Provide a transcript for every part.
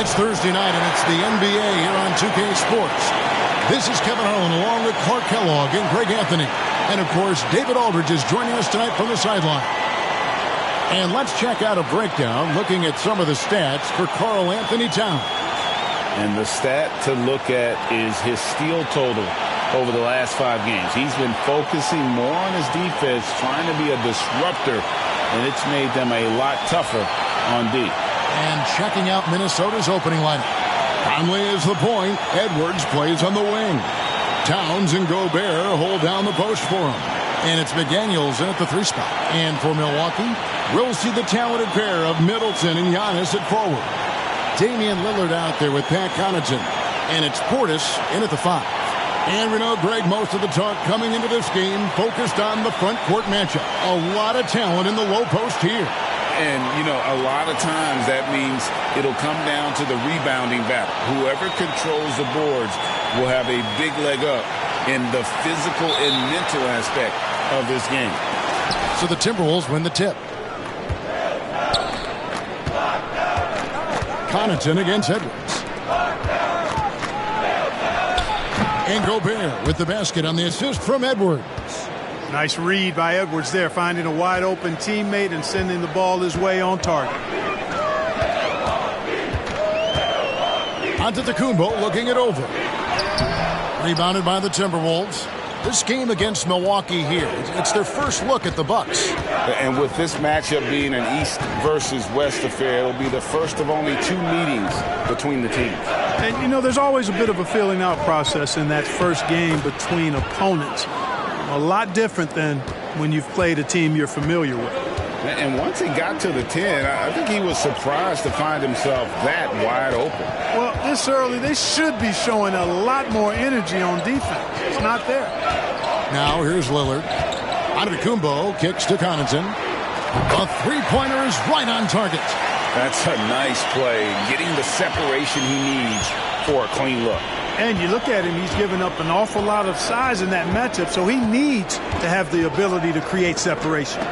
It's Thursday night, and it's the NBA here on 2K Sports. This is Kevin Harlan along with Clark Kellogg and Greg Anthony. And, of course, David Aldridge is joining us tonight from the sideline. And let's check out a breakdown looking at some of the stats for Karl Anthony Towns. And the stat to look at is his steal total over the last 5 games. He's been focusing more on his defense, trying to be a disruptor, and it's made them a lot tougher on D. And checking out Minnesota's opening lineup. Conley is the point. Edwards plays on the wing. Towns and Gobert hold down the post for him. And it's McDaniels in at the 3 spot. And for Milwaukee, we'll see the talented pair of Middleton and Giannis at forward. Damian Lillard out there with Pat Connaughton. And it's Portis in at the 5. And we know, Greg, most of the talk coming into this game focused on the front court matchup. A lot of talent in the low post here. And, you know, a lot of times that means it'll come down to the rebounding battle. Whoever controls the boards will have a big leg up in the physical and mental aspect of this game. So the Timberwolves win the tip. Connaughton against Edwards. And Gobert with the basket on the assist from Edwards. Nice read by Edwards there, finding a wide open teammate and sending the ball his way on target. Antetokounmpo looking it over. Rebounded by the Timberwolves. This game against Milwaukee here, it's their first look at the Bucks. And with this matchup being an East versus West affair, it'll be the first of only 2 meetings between the teams. And, you know, there's always a bit of a filling out process in that first game between opponents. A lot different than when you've played a team you're familiar with. And once he got to the 10, I think he was surprised to find himself that wide open. Well, this early, they should be showing a lot more energy on defense. It's not there. Now here's Lillard. Antetokounmpo kicks to Connaughton. A three-pointer is right on target. That's a nice play, getting the separation he needs for a clean look. And you look at him, he's given up an awful lot of size in that matchup, so he needs to have the ability to create separation.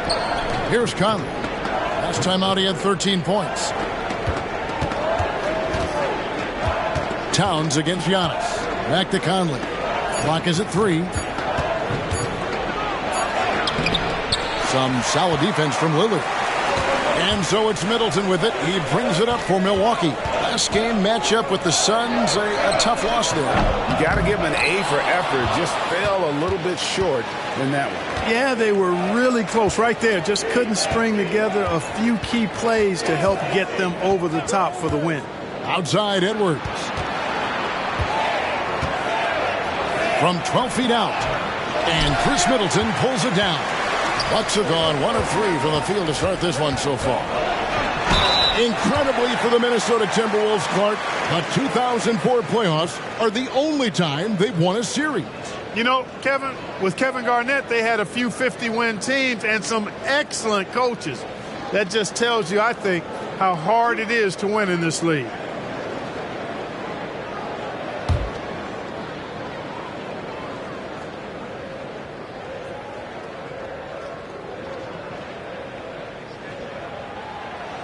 Here's Conley. Last time out, he had 13 points. Towns against Giannis. Back to Conley. Clock is at 3. Some solid defense from Lillard. And so it's Middleton with it. He brings it up for Milwaukee. Last game matchup with the Suns, a tough loss there. You got to give him an A for effort. Just fell a little bit short in that one. Yeah, they were really close right there. Just couldn't string together a few key plays to help get them over the top for the win. Outside Edwards. From 12 feet out. And Chris Middleton pulls it down. Bucks have gone 1 of 3 from the field to start this one so far. Incredibly for the Minnesota Timberwolves, Clark, the 2004 playoffs are the only time they've won a series. You know, Kevin, with Kevin Garnett, they had a few 50-win teams and some excellent coaches. That just tells you, I think, how hard it is to win in this league.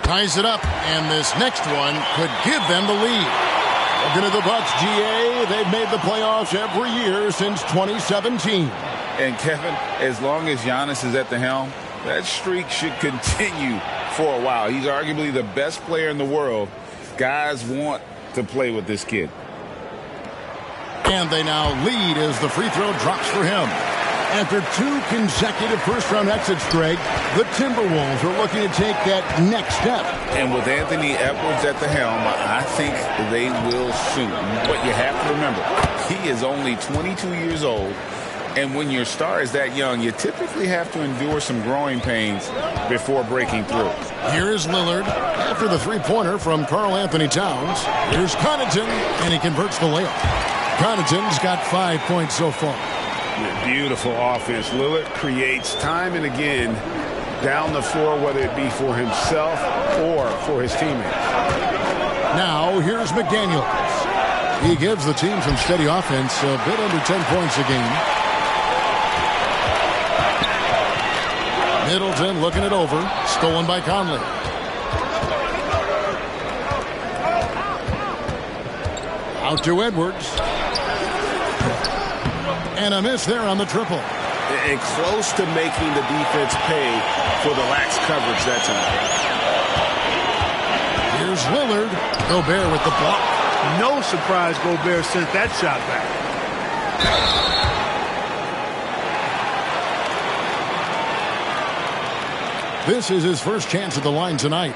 Ties it up, and this next one could give them the lead. Looking at the Bucks, GA, they've made the playoffs every year since 2017. And Kevin, as long as Giannis is at the helm, that streak should continue for a while. He's arguably the best player in the world. Guys want to play with this kid. And they now lead as the free throw drops for him. After 2 consecutive first-round exits, Greg, the Timberwolves are looking to take that next step. And with Anthony Edwards at the helm, I think they will soon. But you have to remember, he is only 22 years old. And when your star is that young, you typically have to endure some growing pains before breaking through. Here is Lillard after the three-pointer from Karl Anthony Towns. Here's Connaughton, and he converts the layup. Connaughton's got 5 points so far. Beautiful offense. Lillard creates time and again down the floor, whether it be for himself or for his teammates. Now, here's McDaniels. He gives the team some steady offense, a bit under 10 points a game. Middleton looking it over. Stolen by Conley. Out to Edwards. And a miss there on the triple. And close to making the defense pay for the lax coverage that time. Here's Lillard. Gobert with the block. No surprise Gobert sent that shot back. This is his first chance at the line tonight.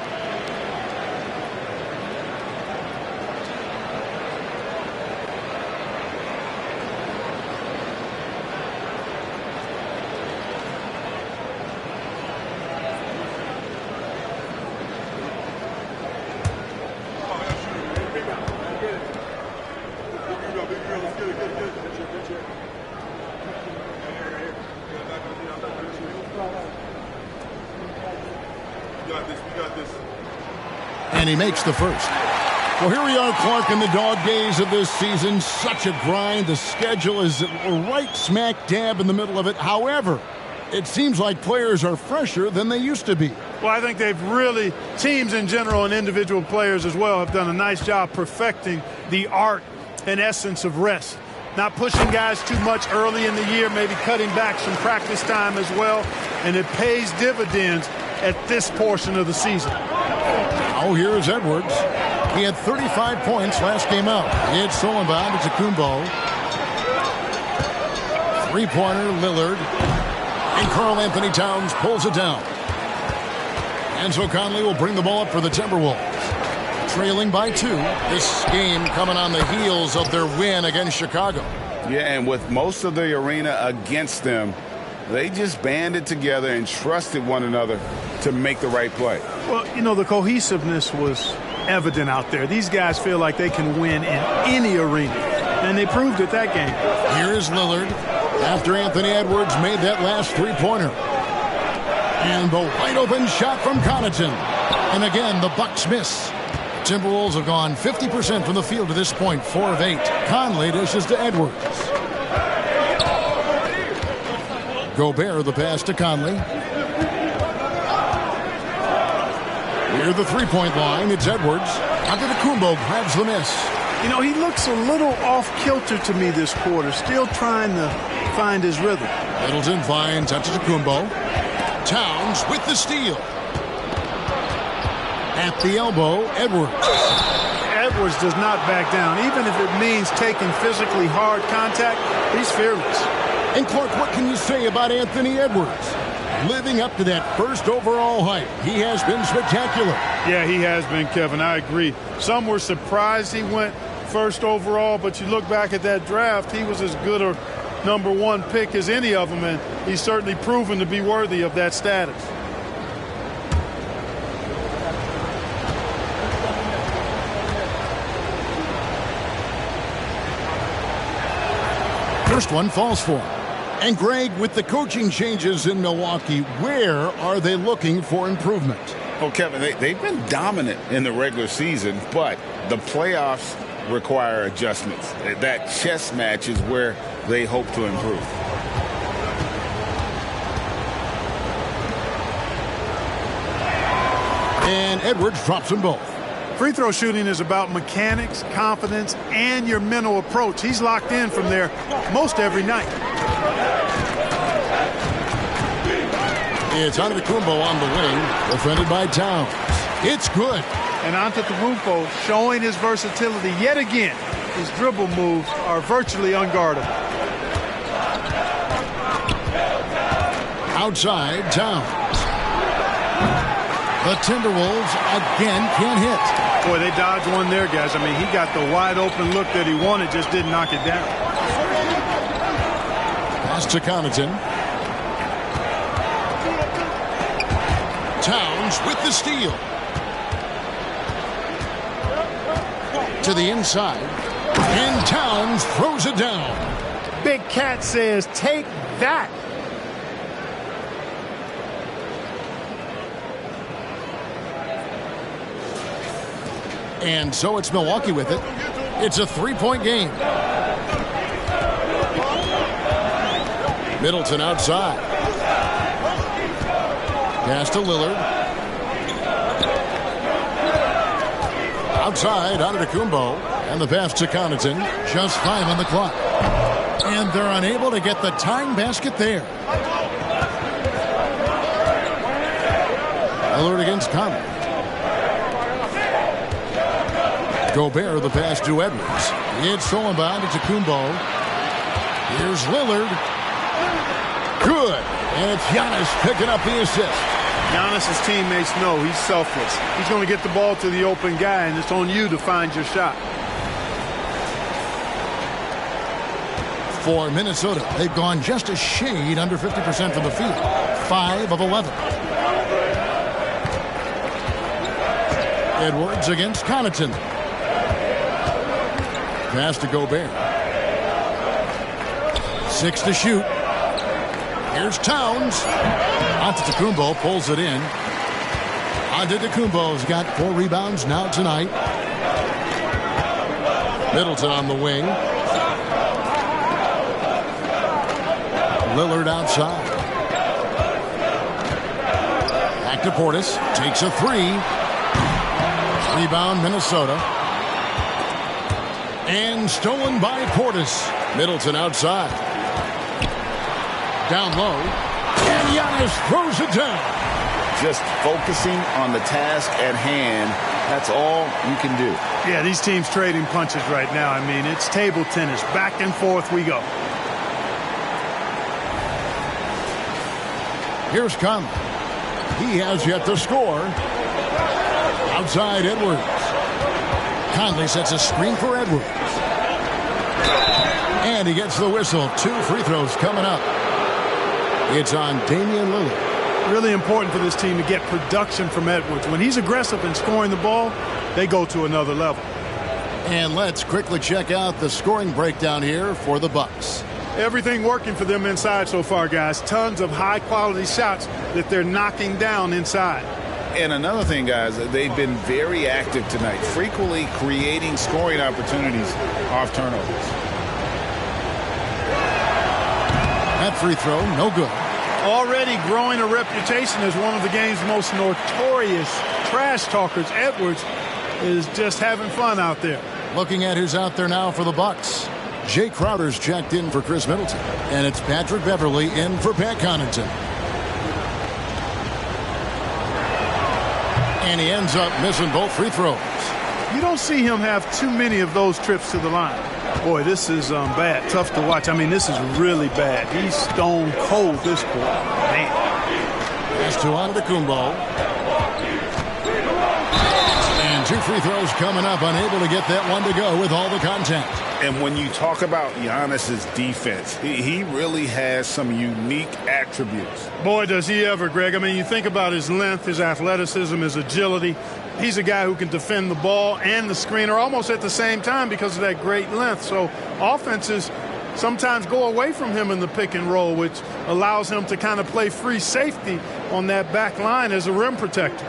And he makes the first. Well, here we are, Clark, in the dog days of this season. Such a grind. The schedule is right smack dab in the middle of it. However, it seems like players are fresher than they used to be. Well, I think they've really, teams in general and individual players as well, have done a nice job perfecting the art and essence of rest. Not pushing guys too much early in the year, maybe cutting back some practice time as well. And it pays dividends at this portion of the season. Oh, here's Edwards. He had 35 points last game out. He had stolen by Antetokounmpo. Three-pointer, Lillard. And Karl Anthony Towns pulls it down. Enzo Conley will bring the ball up for the Timberwolves. Trailing by 2. This game coming on the heels of their win against Chicago. Yeah, and with most of the arena against them, they just banded together and trusted one another to make the right play. Well, you know, the cohesiveness was evident out there. These guys feel like they can win in any arena, and they proved it that game. Here is Lillard after Anthony Edwards made that last three-pointer. And the wide-open shot from Connaughton. And again, the Bucks miss. Timberwolves have gone 50% from the field to this point, 4 of 8. Conley dishes to Edwards. Gobert the pass to Conley. Near the three-point line, it's Edwards. Antetokounmpo grabs the miss. You know, he looks a little off-kilter to me this quarter, still trying to find his rhythm. Middleton finds Antetokounmpo. Towns with the steal. At the elbow, Edwards. Edwards does not back down. Even if it means taking physically hard contact, he's fearless. And Clark, what can you say about Anthony Edwards? Living up to that first overall hype, he has been spectacular. Yeah, he has been, Kevin. I agree. Some were surprised he went first overall, but you look back at that draft, he was as good a number 1 pick as any of them, and he's certainly proven to be worthy of that status. First one falls for him. And Greg, with the coaching changes in Milwaukee, where are they looking for improvement? Well, Kevin, they've been dominant in the regular season, but the playoffs require adjustments. That chess match is where they hope to improve. And Edwards drops them both. Free throw shooting is about mechanics, confidence, and your mental approach. He's locked in from there most every night. It's Antetokounmpo on the wing, defended by Towns. It's good. And Antetokounmpo showing his versatility yet again. His dribble moves are virtually unguardable. Outside, Towns. The Timberwolves again can't hit. Boy, they dodged one there, guys. I mean, he got the wide open look that he wanted, just didn't knock it down. Pass to Connaughton. Towns with the steal. To the inside. And Towns throws it down. Big Cat says, take that. And so it's Milwaukee with it. It's a three-point game. Middleton outside. Pass to Lillard. Outside, Antetokounmpo. And the pass to Connaughton. Just 5 on the clock. And they're unable to get the tying basket there. Lillard against Conley. Gobert, the pass to Edwards. It's stolen by Antetokounmpo. Here's Lillard. Good. And it's Giannis picking up the assist. Giannis' teammates know he's selfless. He's going to get the ball to the open guy, and it's on you to find your shot. For Minnesota, they've gone just a shade under 50% from the field. 5 of 11. Edwards against Connaughton. Pass to Gobert. 6 to shoot. Here's Towns. Antetokounmpo pulls it in. Antetokounmpo's got 4 rebounds now tonight. Middleton on the wing. Lillard outside. Back to Portis. Takes a 3. Rebound Minnesota. And stolen by Portis. Middleton outside. Down low. And Giannis throws it down. Just focusing on the task at hand. That's all you can do. Yeah, these teams trading punches right now. I mean, it's table tennis. Back and forth we go. Here's Conley. He has yet to score. Outside Edwards. Conley sets a screen for Edwards. And he gets the whistle. 2 free throws coming up. It's on Damian Lillard. Really important for this team to get production from Edwards. When he's aggressive in scoring the ball, they go to another level. And let's quickly check out the scoring breakdown here for the Bucks. Everything working for them inside so far, guys. Tons of high-quality shots that they're knocking down inside. And another thing, guys, they've been very active tonight, frequently creating scoring opportunities off turnovers. That free throw, no good. Already growing a reputation as one of the game's most notorious trash talkers, Edwards is just having fun out there. Looking at who's out there now for the Bucks. Jay Crowder's checked in for Chris Middleton. And it's Patrick Beverley in for Pat Connaughton. And he ends up missing both free throws. You don't see him have too many of those trips to the line. Boy, this is bad. Tough to watch. I mean, this is really bad. He's stone cold this quarter. Man. Pass to Antetokounmpo. And 2 free throws coming up. Unable to get that one to go with all the contact. And when you talk about Giannis's defense, he really has some unique attributes. Boy, does he ever, Greg. I mean, you think about his length, his athleticism, his agility. He's a guy who can defend the ball and the screener almost at the same time because of that great length. So offenses sometimes go away from him in the pick and roll, which allows him to kind of play free safety on that back line as a rim protector.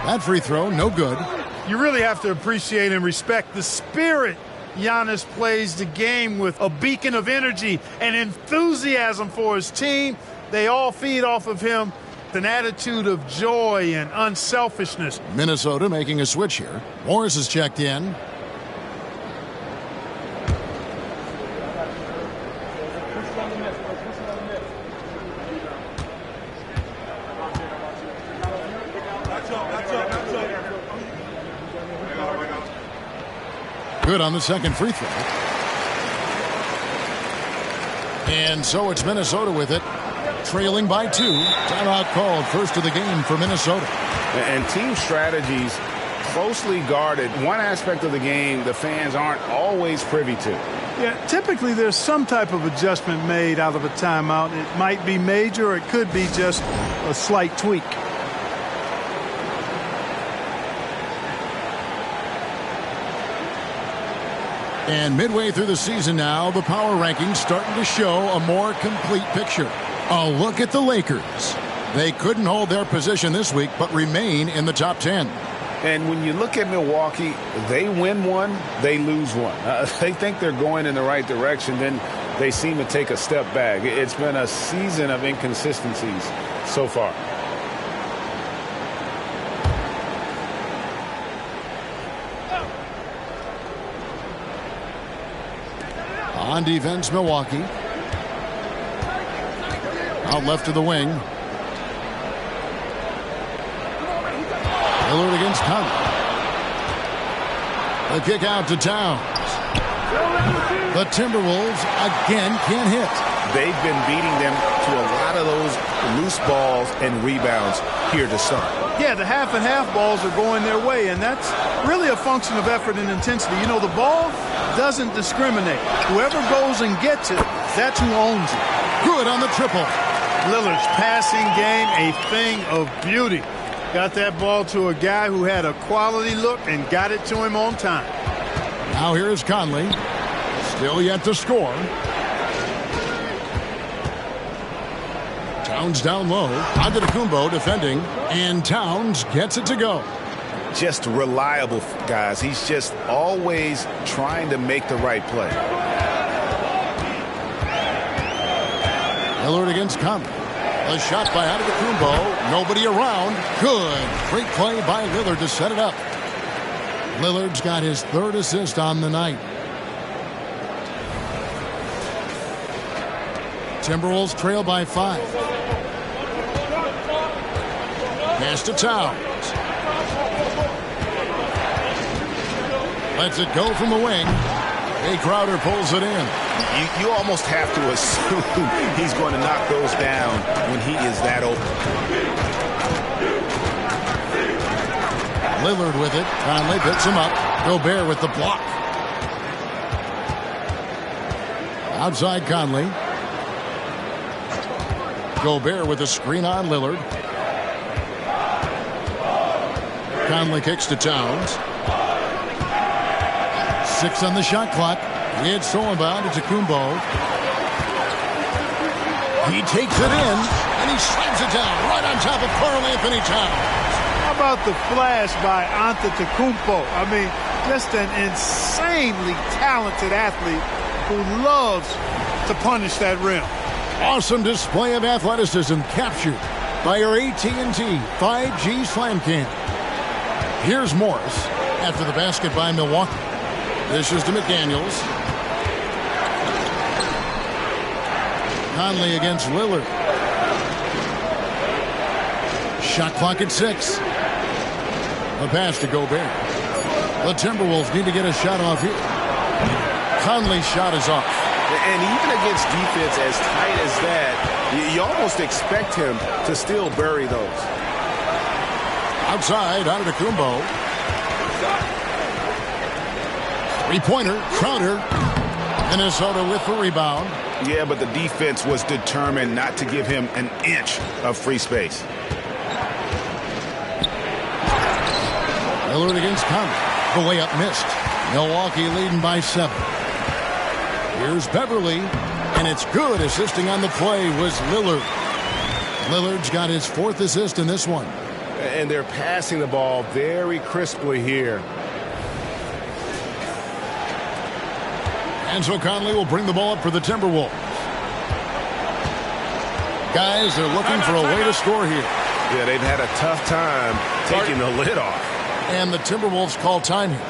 That free throw, no good. You really have to appreciate and respect the spirit Giannis plays the game with, a beacon of energy and enthusiasm for his team. They all feed off of him, an attitude of joy and unselfishness. Minnesota making a switch here. Morris is checked in. Good on the second free throw. And so it's Minnesota with it, trailing by 2. Timeout called, first of the game for Minnesota. And team strategies closely guarded. One aspect of the game the fans aren't always privy to. Yeah, typically there's some type of adjustment made out of a timeout. It might be major, or it could be just a slight tweak. And midway through the season now, the power rankings starting to show a more complete picture. A look at the Lakers. They couldn't hold their position this week, but remain in the top 10. And when you look at Milwaukee, they win one, they lose one. They think they're going in the right direction, then they seem to take a step back. It's been a season of inconsistencies so far. On defense, Milwaukee. Out left of the wing. Lillard against Conley. The kick out to Towns. The Timberwolves again can't hit. They've been beating them to a lot of those loose balls and rebounds here to start. Yeah, the half and half balls are going their way, and that's really a function of effort and intensity. You know, the ball doesn't discriminate. Whoever goes and gets it, that's who owns it. Good on the triple. Lillard's passing game, a thing of beauty. Got that ball to a guy who had a quality look and got it to him on time. Now here's Conley. Still yet to score. Towns down low. Antetokounmpo defending. And Towns gets it to go. Just reliable, guys. He's just always trying to make the right play. Lillard against Conley. A shot by Antetokounmpo. Nobody around. Good. Great play by Lillard to set it up. Lillard's got his third assist on the night. Timberwolves trail by 5. Pass to Towns. Lets it go from the wing. Jay Crowder pulls it in. You almost have to assume he's going to knock those down when he is that open. Lillard with it. Conley picks him up. Gobert with the block. Outside Conley. Gobert with a screen on Lillard. Conley kicks to Towns. 6 on the shot clock. It's stolen by Antetokounmpo. He takes it in, and he slams it down right on top of Karl Anthony Towns. How about the flash by Antetokounmpo? I mean, just an insanely talented athlete who loves to punish that rim. Awesome display of athleticism captured by our AT&T 5G Slam Cam. Here's Morris after the basket by Milwaukee. This is to McDaniels. Conley against Lillard. Shot clock at 6. A pass to Gobert. The Timberwolves need to get a shot off here. Conley's shot is off. And even against defense as tight as that, you almost expect him to still bury those. Outside, Antetokounmpo. Three-pointer, Crowder. Minnesota with the rebound. Yeah, but the defense was determined not to give him an inch of free space. Lillard against Conley. The layup missed. Milwaukee leading by 7. Here's Beverly, and it's good. Assisting on the play was Lillard. Lillard's got his 4th assist in this one. And they're passing the ball very crisply here. And so Conley will bring the ball up for the Timberwolves. Guys, they're looking for a way to score here. Yeah, they've had a tough time taking the lid off. And the Timberwolves call time here.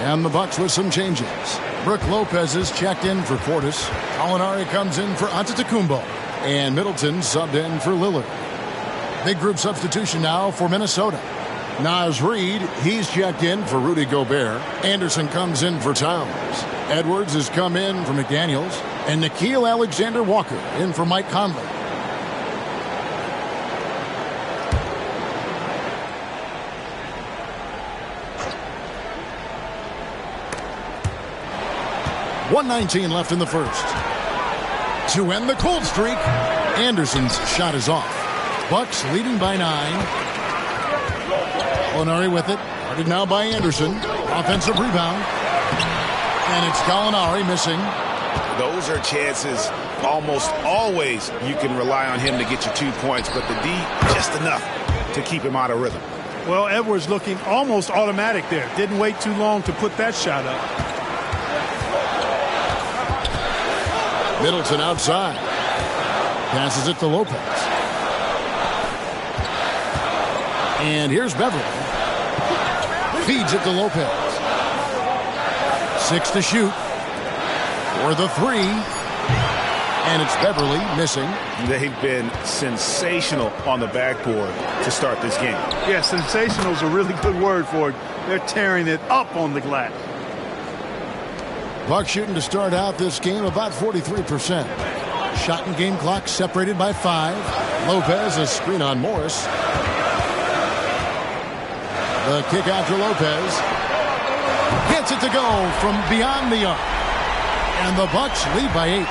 And the Bucks with some changes. Brook Lopez is checked in for Portis. Alinari comes in for Antetokounmpo. And Middleton subbed in for Lillard. Big group substitution now for Minnesota. Naz Reid, he's checked in for Rudy Gobert. Anderson comes in for Towns. Edwards has come in for McDaniels. And Nickeil Alexander-Walker in for Mike Conley. 1:19 left in the first. To end the cold streak, Anderson's shot is off. Bucks leading by 9. Gallinari with it. Guarded now by Anderson. Offensive rebound. And it's Gallinari missing. Those are chances almost always you can rely on him to get you 2 points, but the D just enough to keep him out of rhythm. Well, Edwards looking almost automatic there. Didn't wait too long to put that shot up. Middleton outside. Passes it to Lopez. And here's Beverly. Feeds it to Lopez. 6 to shoot. For the 3. And it's Beverly missing. They've been sensational on the backboard to start this game. Yeah, sensational is a really good word for it. They're tearing it up on the glass. Bucks shooting to start out this game about 43%. Shot and game clock separated by 5. Lopez, a screen on Morris. The kick out to Lopez. Gets it to go from beyond the arc. And the Bucks lead by 8.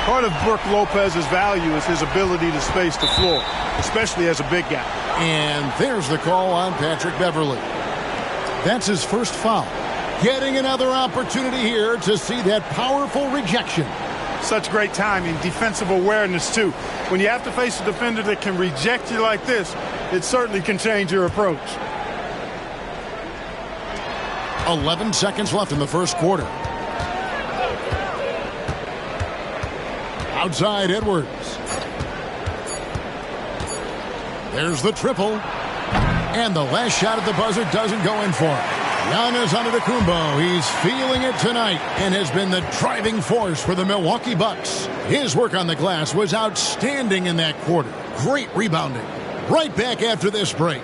Part of Brook Lopez's value is his ability to space the floor, especially as a big guy. And there's the call on Patrick Beverly. That's his first foul. Getting another opportunity here to see that powerful rejection. Such great timing, defensive awareness, too. When you have to face a defender that can reject you like this, it certainly can change your approach. 11 seconds left in the first quarter. Outside Edwards. There's the triple. And the last shot at the buzzer doesn't go in for him. Giannis Antetokounmpo, he's feeling it tonight and has been the driving force for the Milwaukee Bucks. His work on the glass was outstanding in that quarter. Great rebounding. Right back after this break.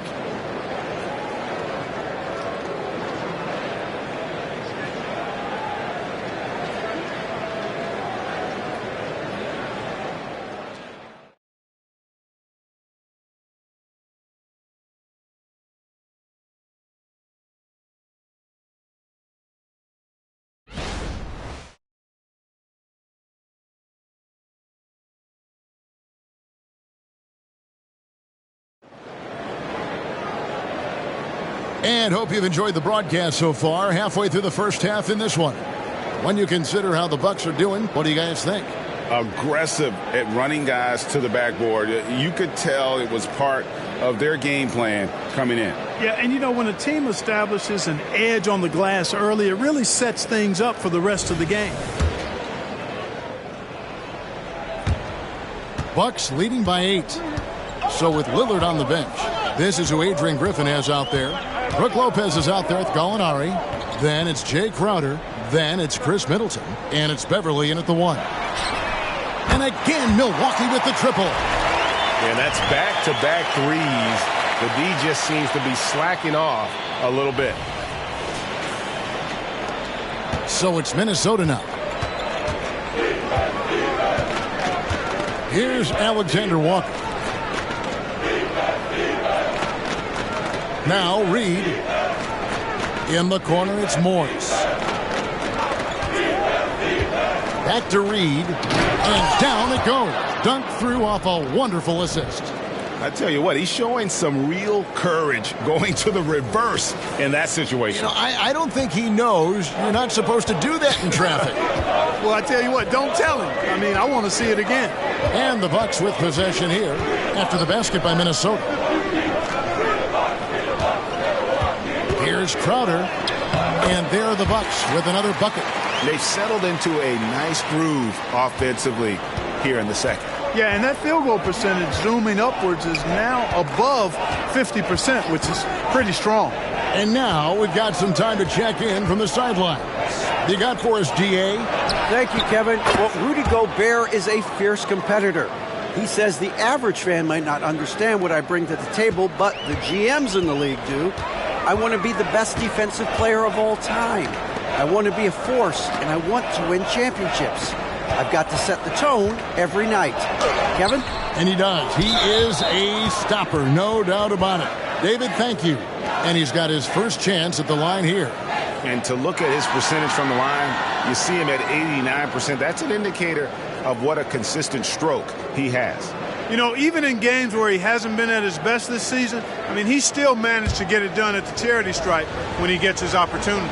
And hope you've enjoyed the broadcast so far. Halfway through the first half in this one. When you consider how the Bucks are doing, what do you guys think? Aggressive at running guys to the backboard. You could tell it was part of their game plan coming in. Yeah, and you know, when a team establishes an edge on the glass early, it really sets things up for the rest of the game. Bucks leading by 8. So with Lillard on the bench, this is who Adrian Griffin has out there. Brook Lopez is out there with Gallinari. Then it's Jay Crowder. Then it's Chris Middleton. And it's Beverly in at the 1. And again, Milwaukee with the triple. And that's back-to-back threes. The D just seems to be slacking off a little bit. So it's Minnesota now. Here's Alexander Walker. Now Reed. In the corner, it's Morris. Back to Reed. And down it goes. Dunked through off a wonderful assist. I tell you what, he's showing some real courage going to the reverse in that situation. You know, I don't think he knows you're not supposed to do that in traffic. Well, I tell you what, don't tell him. I mean, I want to see it again. And the Bucks with possession here after the basket by Minnesota. Here's Crowder. And there are the Bucks with another bucket. They've settled into a nice groove offensively here in the second. Yeah, and that field goal percentage zooming upwards is now above 50%, which is pretty strong. And now we've got some time to check in from the sidelines. You got for us, DA? Thank you, Kevin. Well, Rudy Gobert is a fierce competitor. He says the average fan might not understand what I bring to the table, but the GMs in the league do. I want to be the best defensive player of all time. I want to be a force, and I want to win championships. I've got to set the tone every night. Kevin? And he does. He is a stopper, no doubt about it. David, thank you. And he's got his first chance at the line here. And to look at his percentage from the line, you see him at 89%. That's an indicator of what a consistent stroke he has. You know, even in games where he hasn't been at his best this season, I mean, he still managed to get it done at the charity stripe when he gets his opportunities.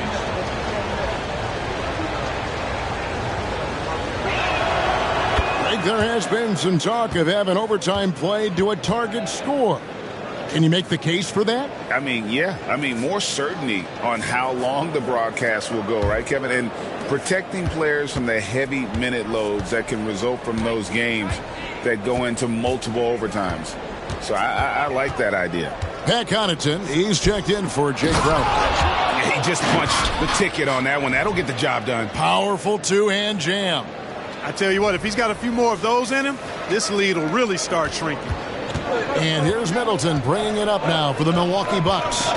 There has been some talk of having overtime played to a target score. Can you make the case for that? I mean, yeah. I mean, more certainty on how long the broadcast will go, right, Kevin? And protecting players from the heavy minute loads that can result from those games that go into multiple overtimes. So I like that idea. Pat Connaughton, he's checked in for Jake Crowder. He just punched the ticket on that one. That'll get the job done. Powerful two-hand jam. I tell you what, if he's got a few more of those in him, this lead will really start shrinking. And here's Middleton bringing it up now for the Milwaukee Bucks.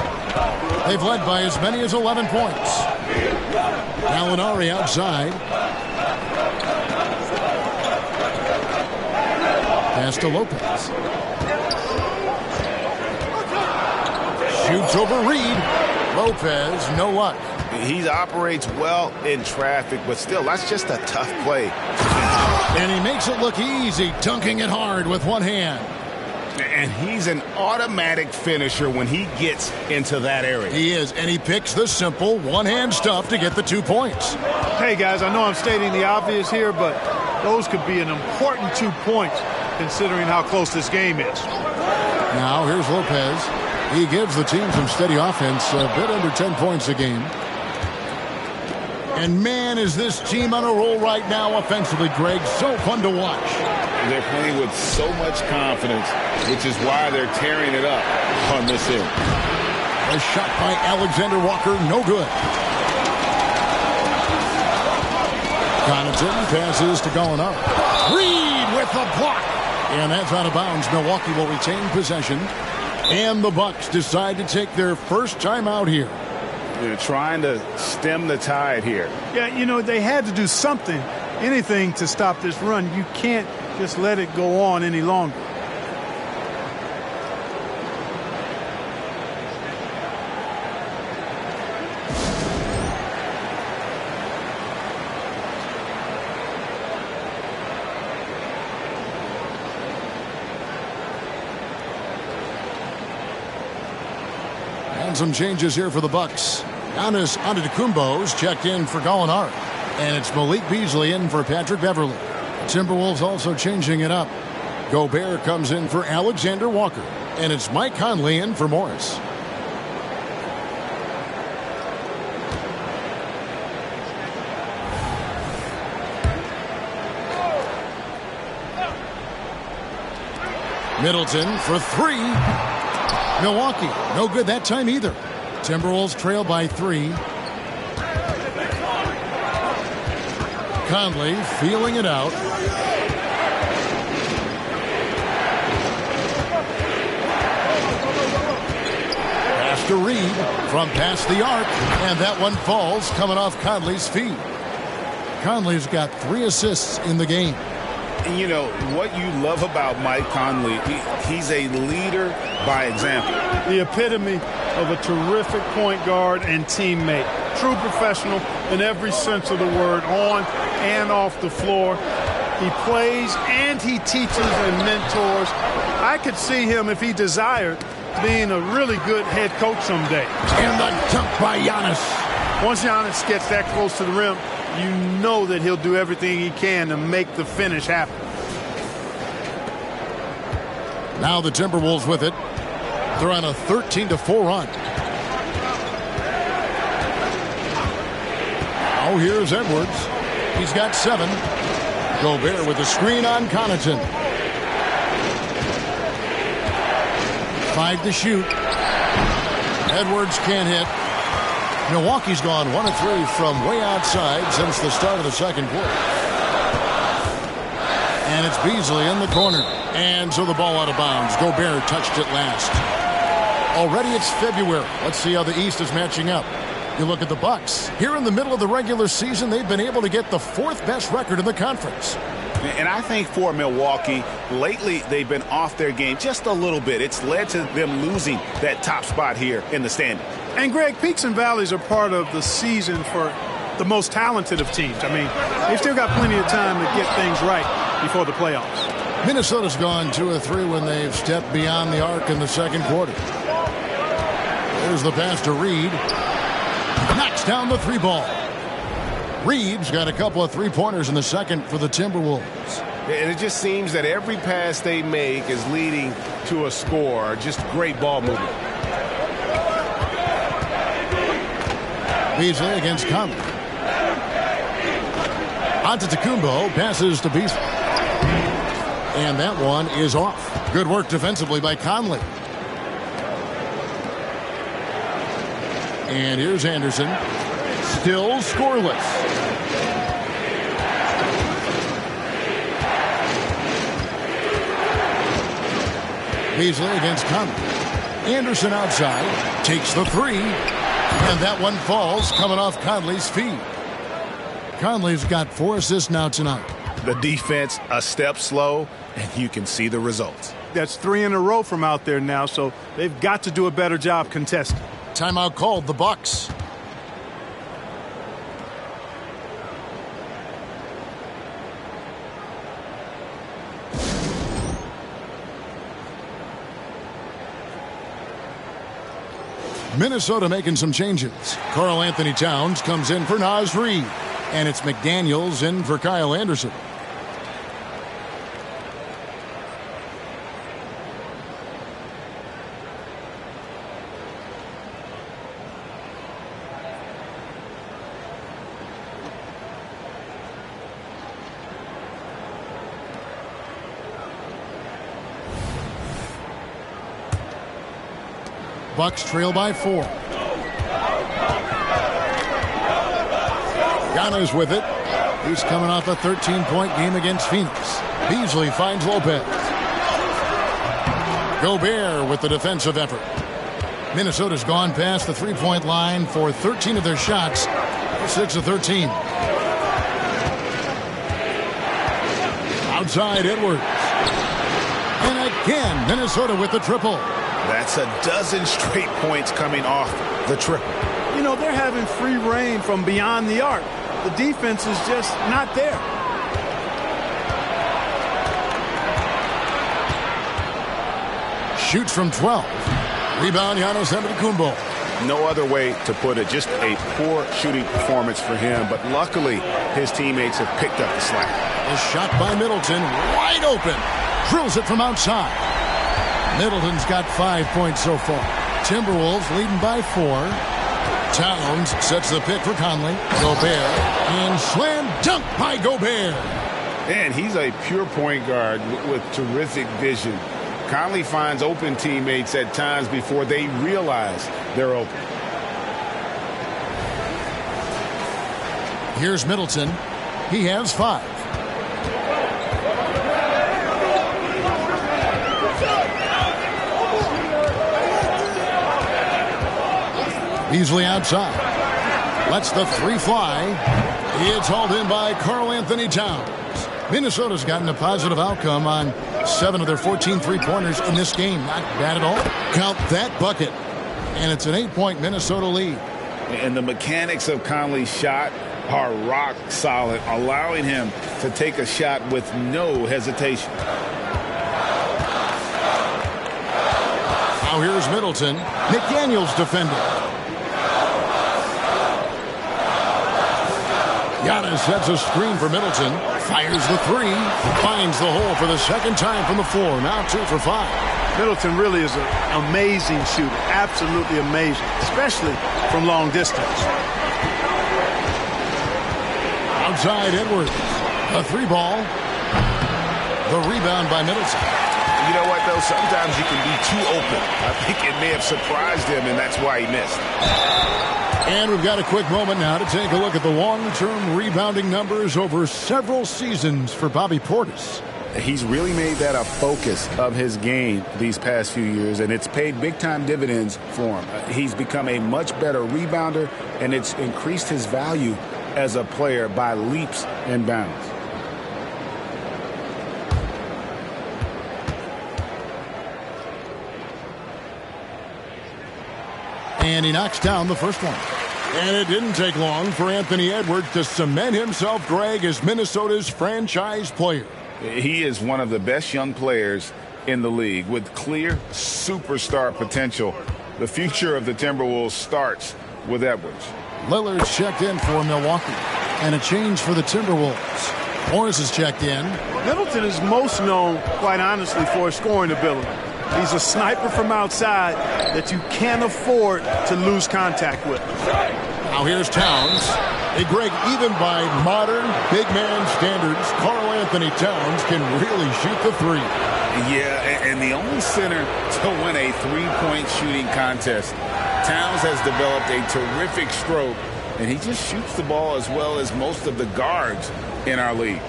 They've led by as many as 11 points. Gallinari outside. Pass to Lopez. Shoots over Reed. Lopez, no luck. He operates well in traffic, but still, that's just a tough play. And he makes it look easy, dunking it hard with one hand. And he's an automatic finisher when he gets into that area. He is, and he picks the simple one-hand stuff to get the 2 points. Hey, guys, I know I'm stating the obvious here, but those could be an important 2 points considering how close this game is. Now, here's Lopez. He gives the team some steady offense, a bit under 10 points a game. And, man, is this team on a roll right now offensively, Greg. So fun to watch. They're playing with so much confidence, which is why they're tearing it up on this end. A shot by Alexander Walker, no good. Connaughton passes to Gallinari. Reed with the block. And that's out of bounds. Milwaukee will retain possession. And the Bucks decide to take their first time out here. They're trying to stem the tide here. Yeah, you know, they had to do something, anything to stop this run. You can't just let it go on any longer. And some changes here for the Bucks. Giannis Antetokounmpo's checked in for Gallinari. And it's Malik Beasley in for Patrick Beverley. Timberwolves also changing it up. Gobert comes in for Alexander Walker. And it's Mike Conley in for Morris. Middleton for three. Milwaukee, no good that time either. Timberwolves trail by 3. Conley feeling it out. Pass to Reed from past the arc, and that one falls coming off Conley's feet. Conley's got 3 assists in the game. And you know, what you love about Mike Conley, he's a leader by example. The epitome of a terrific point guard and teammate. True professional in every sense of the word, on and off the floor. He plays and he teaches and mentors. I could see him, if he desired, being a really good head coach someday. And the dunk by Giannis. Once Giannis gets that close to the rim, you know that he'll do everything he can to make the finish happen. Now the Timberwolves with it. They're on a 13-4 run. Now here's Edwards. He's got 7. Gobert with a screen on Connaughton. 5 to shoot. Edwards can't hit. Milwaukee's gone 1 of 3 from way outside since the start of the second quarter. And it's Beasley in the corner. And so the ball out of bounds. Gobert touched it last. Already it's February. Let's see how the East is matching up. You look at the Bucks. Here in the middle of the regular season, they've been able to get the 4th best record in the conference. And I think for Milwaukee, lately they've been off their game just a little bit. It's led to them losing that top spot here in the standings. And, Greg, peaks and valleys are part of the season for the most talented of teams. I mean, they've still got plenty of time to get things right before the playoffs. Minnesota's gone 2 of 3 when they've stepped beyond the arc in the second quarter. There's the pass to Reed. Knocks down the 3 ball. Reed's got a couple of 3-pointers in the second for the Timberwolves. And it just seems that every pass they make is leading to a score. Just great ball movement. Beasley against Conley. Antetokounmpo passes to Beasley. And that one is off. Good work defensively by Conley. And here's Anderson. Still scoreless. Beasley against Conley. Anderson outside. Takes the 3. And that one falls coming off Conley's feet. Conley's got 4 assists now tonight. The defense a step slow, and you can see the results. That's 3 in a row from out there now, so they've got to do a better job contesting. Timeout called, the Bucks. Minnesota making some changes. Karl Anthony Towns comes in for Naz Reid. And it's McDaniels in for Kyle Anderson. Bucks trail by 4. Giannis with it. He's coming off a 13-point game against Phoenix. Beasley finds Lopez. Gobert with the defensive effort. Minnesota's gone past the 3-point line for 13 of their shots. 6 of 13. Outside Edwards. And again, Minnesota with the triple. That's a dozen straight points coming off the triple. You know, they're having free reign from beyond the arc. The defense is just not there. Shoots from 12. Rebound, Giannis Antetokounmpo. No other way to put it. Just a poor shooting performance for him. But luckily, his teammates have picked up the slack. A shot by Middleton. Wide open. Drills it from outside. Middleton's got 5 points so far. Timberwolves leading by 4. Towns sets the pick for Conley. Gobert. And slam dunk by Gobert. And he's a pure point guard with terrific vision. Conley finds open teammates at times before they realize they're open. Here's Middleton. He has 5. Beasley outside. Lets the 3 fly. It's hauled in by Karl Anthony Towns. Minnesota's gotten a positive outcome on 7 of their 14 3-pointers in this game. Not bad at all. Count that bucket. And it's an 8-point Minnesota lead. And the mechanics of Conley's shot are rock solid, allowing him to take a shot with no hesitation. Now here's Middleton. McDaniels defending. Giannis sets a screen for Middleton. Fires the 3. Finds the hole for the second time from the floor. Now 2 for 5. Middleton really is an amazing shooter. Absolutely amazing. Especially from long distance. Outside Edwards. A 3-ball. The rebound by Middleton. You know what, though? Sometimes you can be too open. I think it may have surprised him, and that's why he missed. And we've got a quick moment now to take a look at the long-term rebounding numbers over several seasons for Bobby Portis. He's really made that a focus of his game these past few years, and it's paid big-time dividends for him. He's become a much better rebounder, and it's increased his value as a player by leaps and bounds. And he knocks down the first one. And it didn't take long for Anthony Edwards to cement himself, Greg, as Minnesota's franchise player. He is one of the best young players in the league with clear superstar potential. The future of the Timberwolves starts with Edwards. Lillard's checked in for Milwaukee. And a change for the Timberwolves. Morris is checked in. Middleton is most known, quite honestly, for his scoring ability. He's a sniper from outside that you can't afford to lose contact with. Now here's Towns. Hey, Greg, even by modern big man standards, Karl Anthony Towns can really shoot the three. Yeah, and the only center to win a three-point shooting contest. Towns has developed a terrific stroke, and he just shoots the ball as well as most of the guards in our league.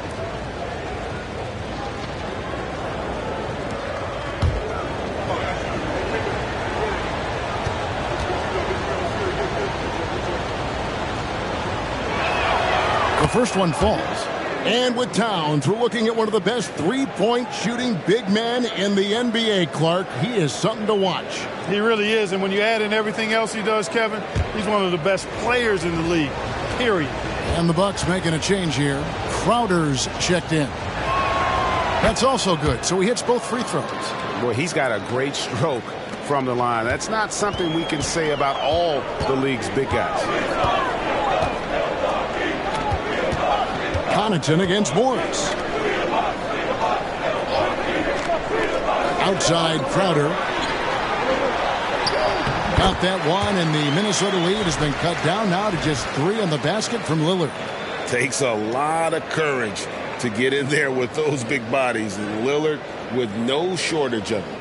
The first one falls. And with Towns, we're looking at one of the best three-point shooting big men in the NBA, Clark. He is something to watch. He really is, and when you add in everything else he does, Kevin, he's one of the best players in the league, period. And the Bucks making a change here. Crowder's checked in. That's also good, so he hits both free throws. Boy, he's got a great stroke from the line. That's not something we can say about all the league's big guys. Connaughton against Morris. Outside Crowder. Got that one, and the Minnesota lead has been cut down now to just 3 on the basket from Lillard. Takes a lot of courage to get in there with those big bodies, and Lillard with no shortage of it.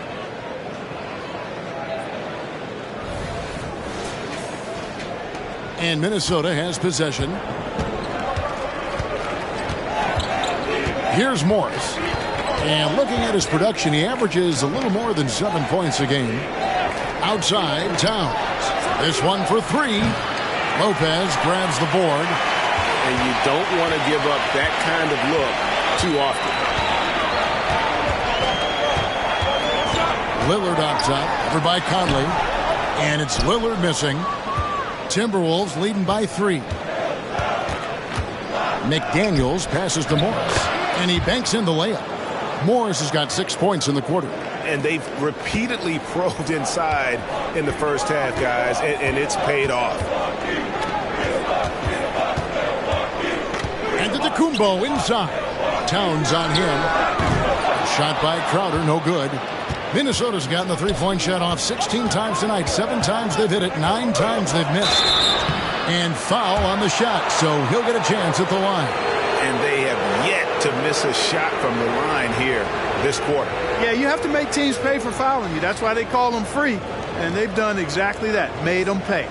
And Minnesota has possession. Here's Morris. And looking at his production, he averages a little more than 7 points a game. Outside, Towns. This one for 3. Lopez grabs the board. And you don't want to give up that kind of look too often. Lillard on top, over by Conley. And it's Lillard missing. Timberwolves leading by 3. McDaniels passes to Morris. And he banks in the layup. Morris has got 6 points in the quarter. And they've repeatedly probed inside in the first half, guys, and it's paid off. And to Kumbo inside. Towns on him. Shot by Crowder, no good. Minnesota's gotten the three-point shot off 16 times tonight. 7 times they've hit it, 9 times they've missed. And foul on the shot, so he'll get a chance at the line. And they have yet to miss a shot from the line here this quarter. Yeah, you have to make teams pay for fouling you. That's why they call them free. And they've done exactly that, made them pay.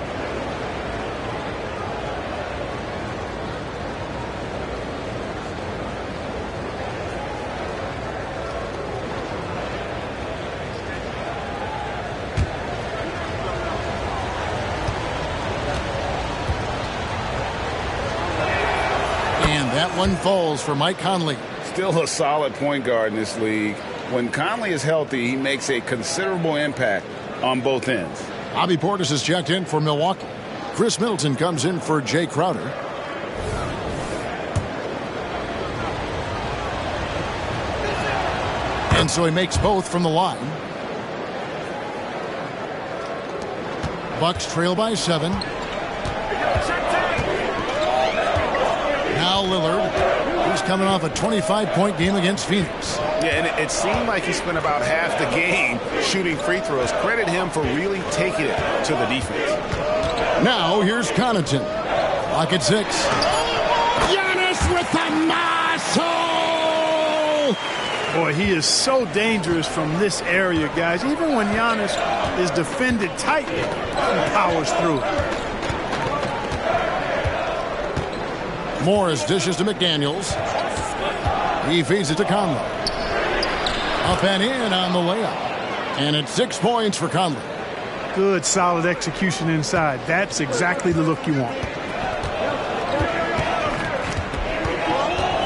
That one falls for Mike Conley. Still a solid point guard in this league. When Conley is healthy, he makes a considerable impact on both ends. Bobby Portis is checked in for Milwaukee. Chris Middleton comes in for Jay Crowder. And so he makes both from the line. Bucks trail by 7. Now Lillard, he's coming off a 25-point game against Phoenix. Yeah, and it seemed like he spent about half the game shooting free throws. Credit him for really taking it to the defense. Now here's Connaughton. Lock at 6. Giannis with the muscle! Boy, he is so dangerous from this area, guys. Even when Giannis is defended tightly, he powers through it. Morris dishes to McDaniels. He feeds it to Conley. Up and in on the layup. And it's 6 points for Conley. Good, solid execution inside. That's exactly the look you want.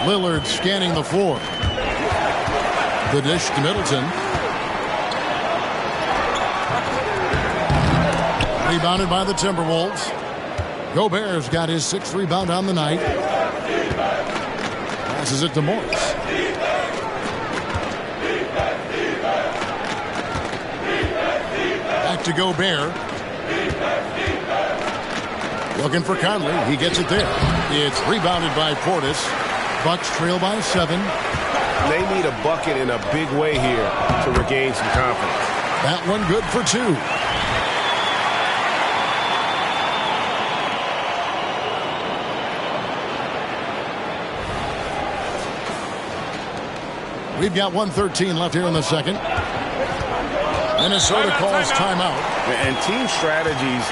Lillard scanning the floor. The dish to Middleton. Rebounded by the Timberwolves. Gobert's got his 6th rebound on the night. Passes it to Morris. Back to Gobert. Looking for Conley. He gets it there. It's rebounded by Portis. Bucks trail by 7. They need a bucket in a big way here to regain some confidence. That one good for 2. We've got 1:13 left here in the second. Minnesota calls timeout. And team strategies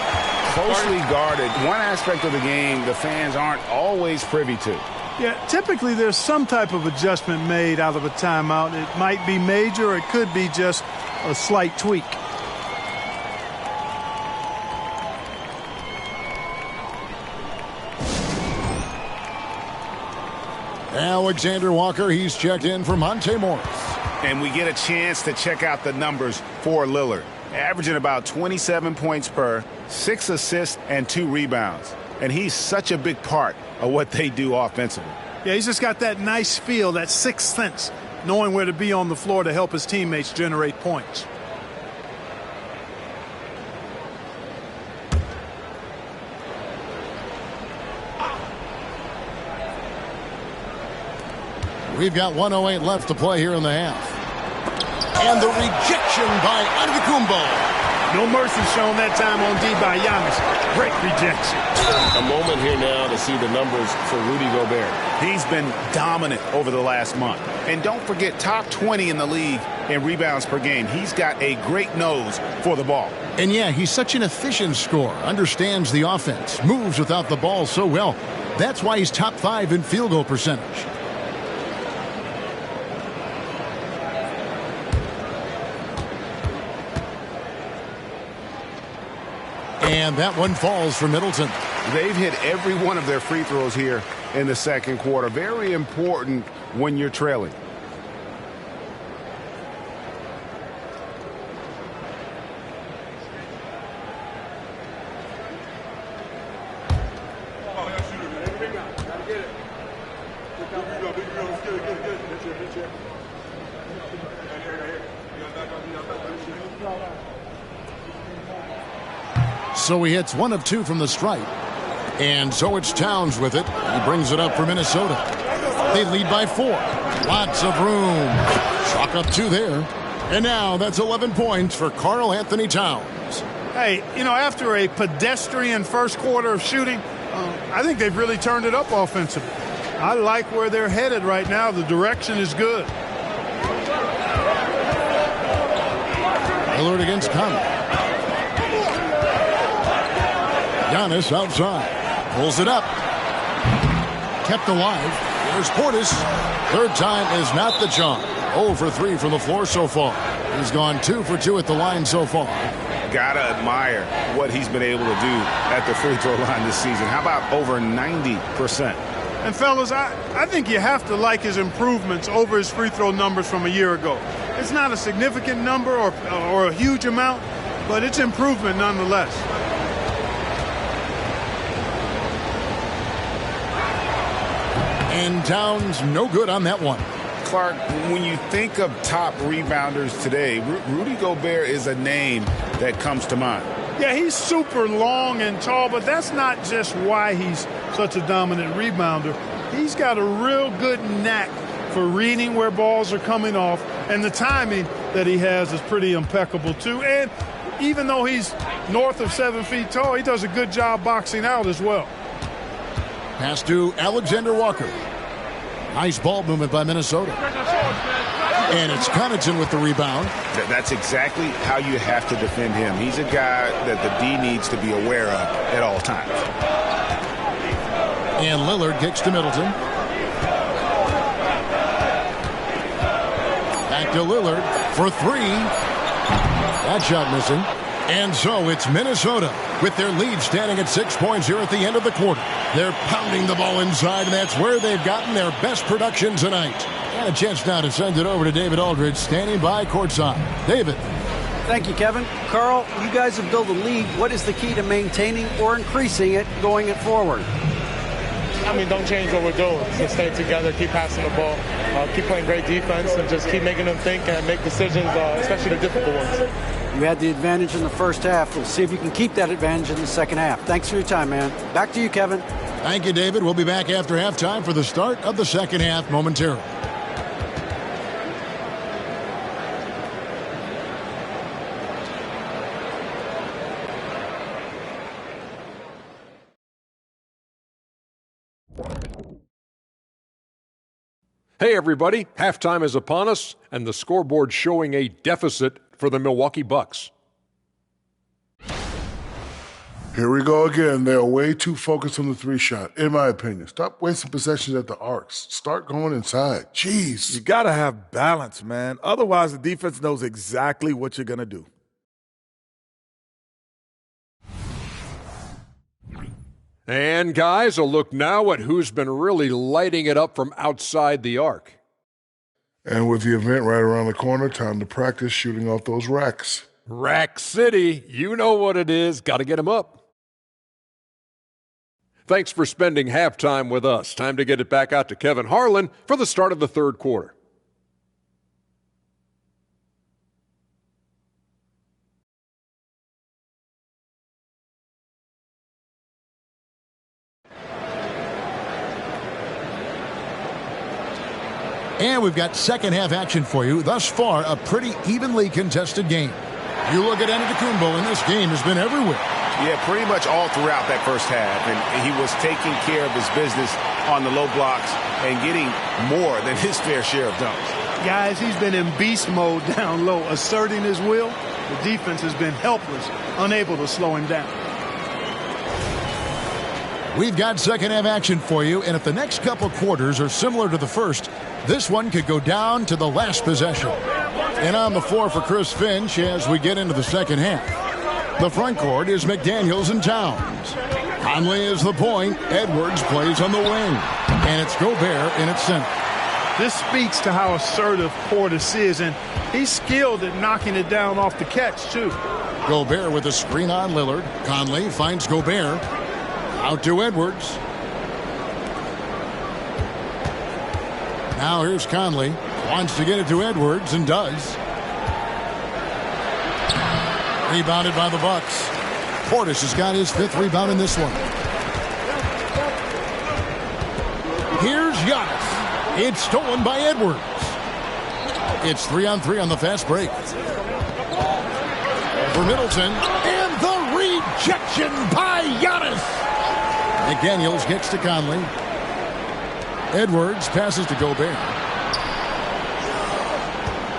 closely guarded. One aspect of the game the fans aren't always privy to. Yeah, typically there's some type of adjustment made out of a timeout. It might be major, or it could be just a slight tweak. Alexander Walker, he's checked in for Monte Morris. And we get a chance to check out the numbers for Lillard. Averaging about 27 points per, 6 assists, and 2 rebounds. And he's such a big part of what they do offensively. Yeah, he's just got that nice feel, that sixth sense, knowing where to be on the floor to help his teammates generate points. We've got 1:08 left to play here in the half. And the rejection by Antetokounmpo. No mercy shown that time on D by Giannis. Great rejection. A moment here now to see the numbers for Rudy Gobert. He's been dominant over the last month. And don't forget, top 20 in the league in rebounds per game. He's got a great nose for the ball. And yeah, he's such an efficient scorer. Understands the offense. Moves without the ball so well. That's why he's top 5 in field goal percentage. And that one falls for Middleton. They've hit every one of their free throws here in the second quarter. Very important when you're trailing. So he hits 1 of 2 from the stripe. And so it's Towns with it. He brings it up for Minnesota. They lead by 4. Lots of room. Chalk up 2 there. And now that's 11 points for Karl Anthony Towns. Hey, you know, after a pedestrian first quarter of shooting, I think they've really turned it up offensively. I like where they're headed right now. The direction is good. Lillard against Conley. Giannis outside. Pulls it up. Kept alive. There's Portis. Third time is not the charm. 0 for 3 from the floor so far. He's gone 2 for 2 at the line so far. Gotta admire what he's been able to do at the free throw line this season. How about over 90%? And fellas, I think you have to like his improvements over his free throw numbers from a year ago. It's not a significant number or a huge amount, but it's improvement nonetheless. And Towns no good on that one. Clark, when you think of top rebounders today, Rudy Gobert is a name that comes to mind. Yeah, he's super long and tall, but that's not just why he's such a dominant rebounder. He's got a real good knack for reading where balls are coming off, and the timing that he has is pretty impeccable too. And even though he's north of 7 feet tall, he does a good job boxing out as well. Pass to Alexander Walker. Nice ball movement by Minnesota. And it's Connaughton with the rebound. That's exactly how you have to defend him. He's a guy that the D needs to be aware of at all times. And Lillard kicks to Middleton. Back to Lillard for 3. That shot missing. And so it's Minnesota with their lead standing at 6 points here at the end of the quarter. They're pounding the ball inside, and that's where they've gotten their best production tonight. And a chance now to send it over to David Aldridge, standing by courtside. David. Thank you, Kevin. Carl, you guys have built a lead. What is the key to maintaining or increasing it going it forward? I mean, don't change what we're doing. Just stay together, keep passing the ball, keep playing great defense, and just keep making them think and make decisions, especially the difficult ones. You had the advantage in the first half. We'll see if you can keep that advantage in the second half. Thanks for your time, man. Back to you, Kevin. Thank you, David. We'll be back after halftime for the start of the second half momentarily. Hey, everybody. Halftime is upon us, and the scoreboard showing a deficit for the Milwaukee Bucks. Here we go again. They're way too focused on the three-shot, in my opinion. Stop wasting possessions at the arcs. Start going inside. Jeez. You got to have balance, man. Otherwise, the defense knows exactly what you're going to do. And, guys, a look now at who's been really lighting it up from outside the arc. And with the event right around the corner, time to practice shooting off those racks. Rack City, you know what it is. Got to get them up. Thanks for spending halftime with us. Time to get it back out to Kevin Harlan for the start of the third quarter. And we've got second half action for you. Thus far, a pretty evenly contested game. You look at Antetokounmpo, and this game has been everywhere. Yeah, pretty much all throughout that first half. And he was taking care of his business on the low blocks and getting more than his fair share of dunks. Guys, he's been in beast mode down low, asserting his will. The defense has been helpless, unable to slow him down. We've got second half action for you, and if the next couple quarters are similar to the first, this one could go down to the last possession. And on the floor for Chris Finch as we get into the second half. The front court is McDaniels and Towns. Conley is the point. Edwards plays on the wing. And it's Gobert in its center. This speaks to how assertive Portis is, and he's skilled at knocking it down off the catch, too. Gobert with a screen on Lillard. Conley finds Gobert. Out to Edwards. Now here's Conley. Wants to get it to Edwards and does. Rebounded by the Bucks. Portis has got his fifth rebound in this one. Here's Giannis. It's stolen by Edwards. It's 3-on-3 on the fast break. For Middleton. And the rejection by Giannis. McDaniels gets to Conley. Edwards passes to Gobert.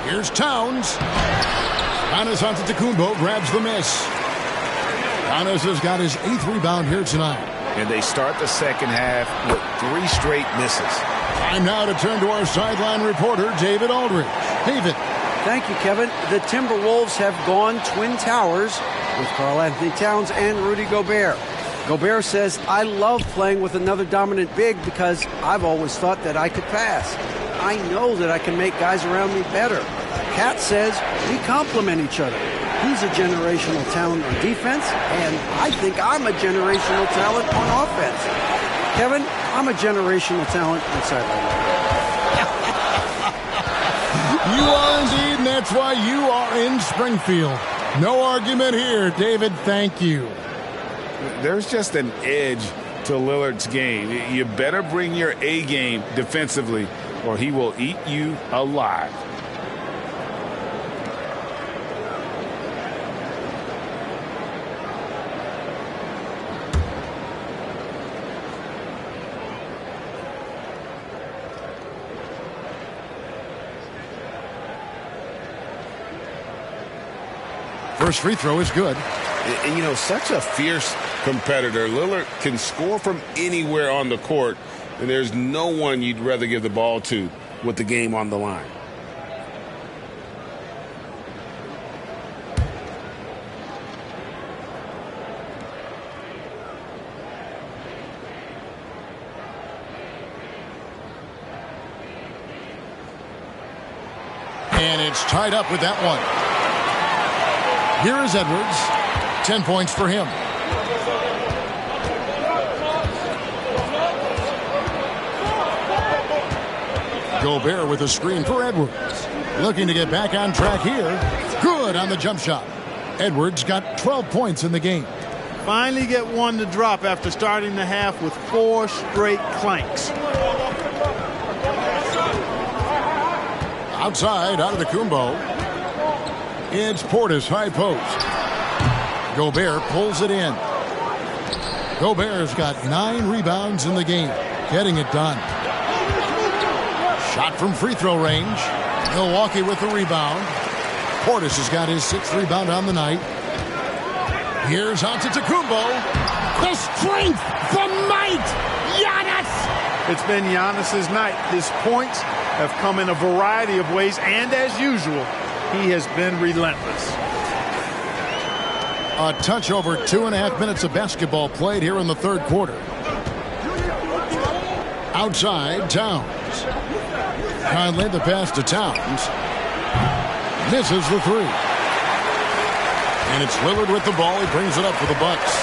Here's Towns. Giannis Antetokounmpo grabs the miss. Giannis has got his 8th rebound here tonight. And they start the second half with 3 straight misses. Time now to turn to our sideline reporter, David Aldridge. David. Thank you, Kevin. The Timberwolves have gone Twin Towers with Karl Anthony Towns and Rudy Gobert. Gobert says, I love playing with another dominant big because I've always thought that I could pass. I know that I can make guys around me better. Cat says, we complement each other. He's a generational talent on defense, and I think I'm a generational talent on offense. Kevin, I'm a generational talent on sideline. You are indeed, and that's why you are in Springfield. No argument here, David. Thank you. There's just an edge to Lillard's game. You better bring your A game defensively, or he will eat you alive. First free throw is good. And, you know, such a fierce competitor. Lillard can score from anywhere on the court, and there's no one you'd rather give the ball to with the game on the line. And it's tied up with that one. Here is Edwards. 10 points for him. Gobert with a screen for Edwards. Looking to get back on track here. Good on the jump shot. Edwards got 12 points in the game. Finally get one to drop after starting the half with 4 straight clanks. Outside, out of the Kumbo. It's Portis, high post. Gobert pulls it in. Gobert's got 9 rebounds in the game. Getting it done. Shot from free throw range. Milwaukee with the rebound. Portis has got his 6th rebound on the night. Here's Antetokounmpo. The strength, the might, Giannis! It's been Giannis's night. His points have come in a variety of ways, and as usual, he has been relentless. A touch over 2.5 minutes of basketball played here in the third quarter. Outside, Towns. Conley the pass to Towns. Misses the 3. And it's Lillard with the ball. He brings it up for the Bucks.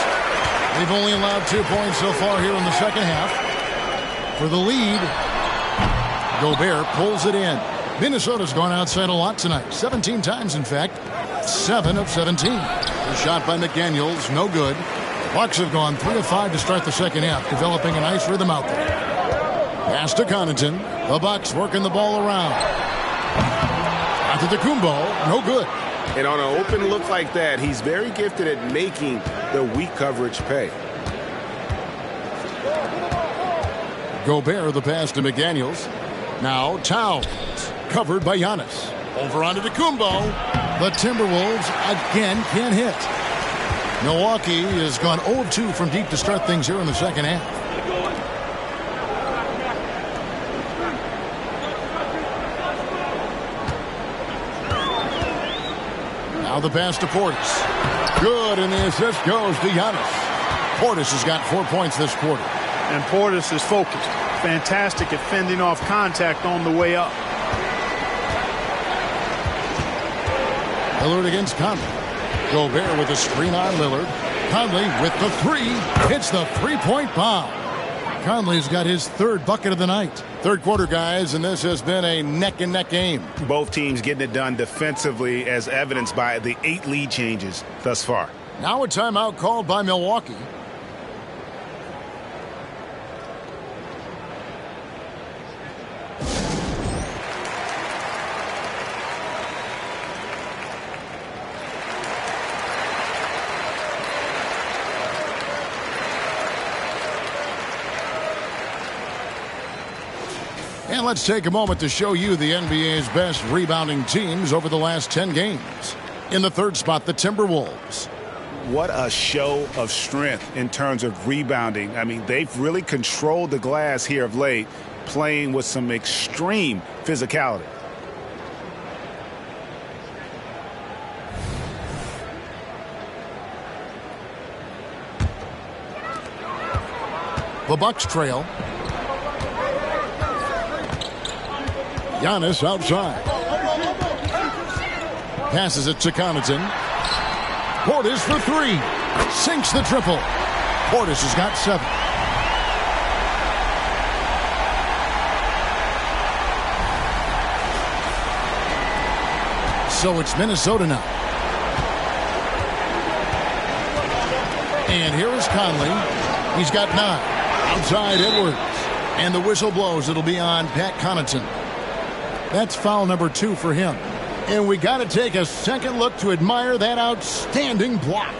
They've only allowed 2 points so far here in the second half. For the lead, Gobert pulls it in. Minnesota's gone outside a lot tonight. 17 times, in fact. 7 of 17. The shot by McDaniels, no good. Bucks have gone 3 of 5 to start the second half, developing a nice rhythm out there. Pass to Connaughton. The Bucks working the ball around. Antetokounmpo, no good. And on an open look like that, he's very gifted at making the weak coverage pay. Gobert the pass to McDaniels. Now Towns, covered by Giannis. Over onto Antetokounmpo. The Timberwolves again can't hit. Milwaukee has gone 0-2 from deep to start things here in the second half. Now the pass to Portis. Good, and the assist goes to Giannis. Portis has got 4 points this quarter. And Portis is focused. Fantastic at fending off contact on the way up. Lillard against Conley. Gobert with a screen on Lillard. Conley with the 3. Hits the 3-point bomb. Conley's got his 3rd bucket of the night. Third quarter, guys, and this has been a neck-and-neck game. Both teams getting it done defensively, as evidenced by the 8 lead changes thus far. Now a timeout called by Milwaukee. And let's take a moment to show you the NBA's best rebounding teams over the last 10 games. In the third spot, the Timberwolves. What a show of strength in terms of rebounding. I mean, they've really controlled the glass here of late, playing with some extreme physicality. The Bucks trail. Giannis outside. Passes it to Connaughton. Portis for 3. Sinks the triple. Portis has got 7. So it's Minnesota now. And here is Conley. He's got 9. Outside Edwards. And the whistle blows. It'll be on Pat Connaughton. That's foul number 2 for him. And we got to take a second look to admire that outstanding block.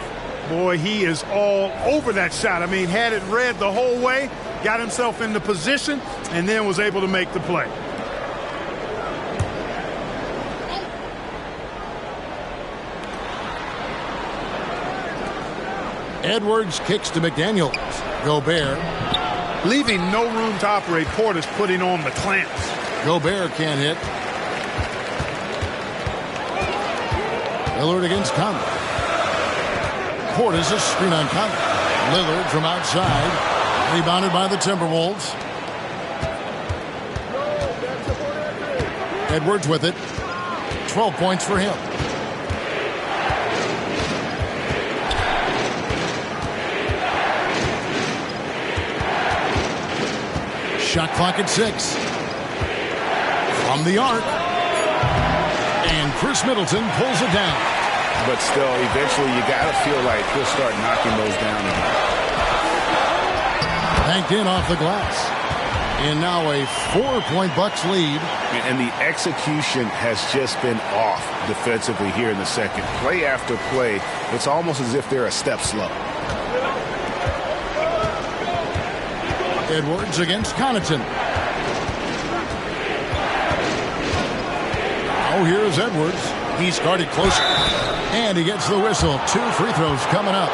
Boy, he is all over that shot. I mean, had it read the whole way, got himself into position, and then was able to make the play. Edwards kicks to McDaniels. Gobert. Leaving no room to operate. Portis putting on the clamps. Gobert can't hit. Lillard against Conley. Portis a screen on Conley. Lillard from outside. Rebounded by the Timberwolves. Edwards with it. 12 points for him. Shot clock at 6. From the arc. And Chris Middleton pulls it down. But still, eventually you got to feel like he'll start knocking those down again. Banked in off the glass. And now a 4-point Bucks lead. And the execution has just been off defensively here in the second. Play after play, it's almost as if they're a step slow. Edwards against Connaughton. Now here's Edwards. He's guarded closer. And he gets the whistle. 2 free throws coming up.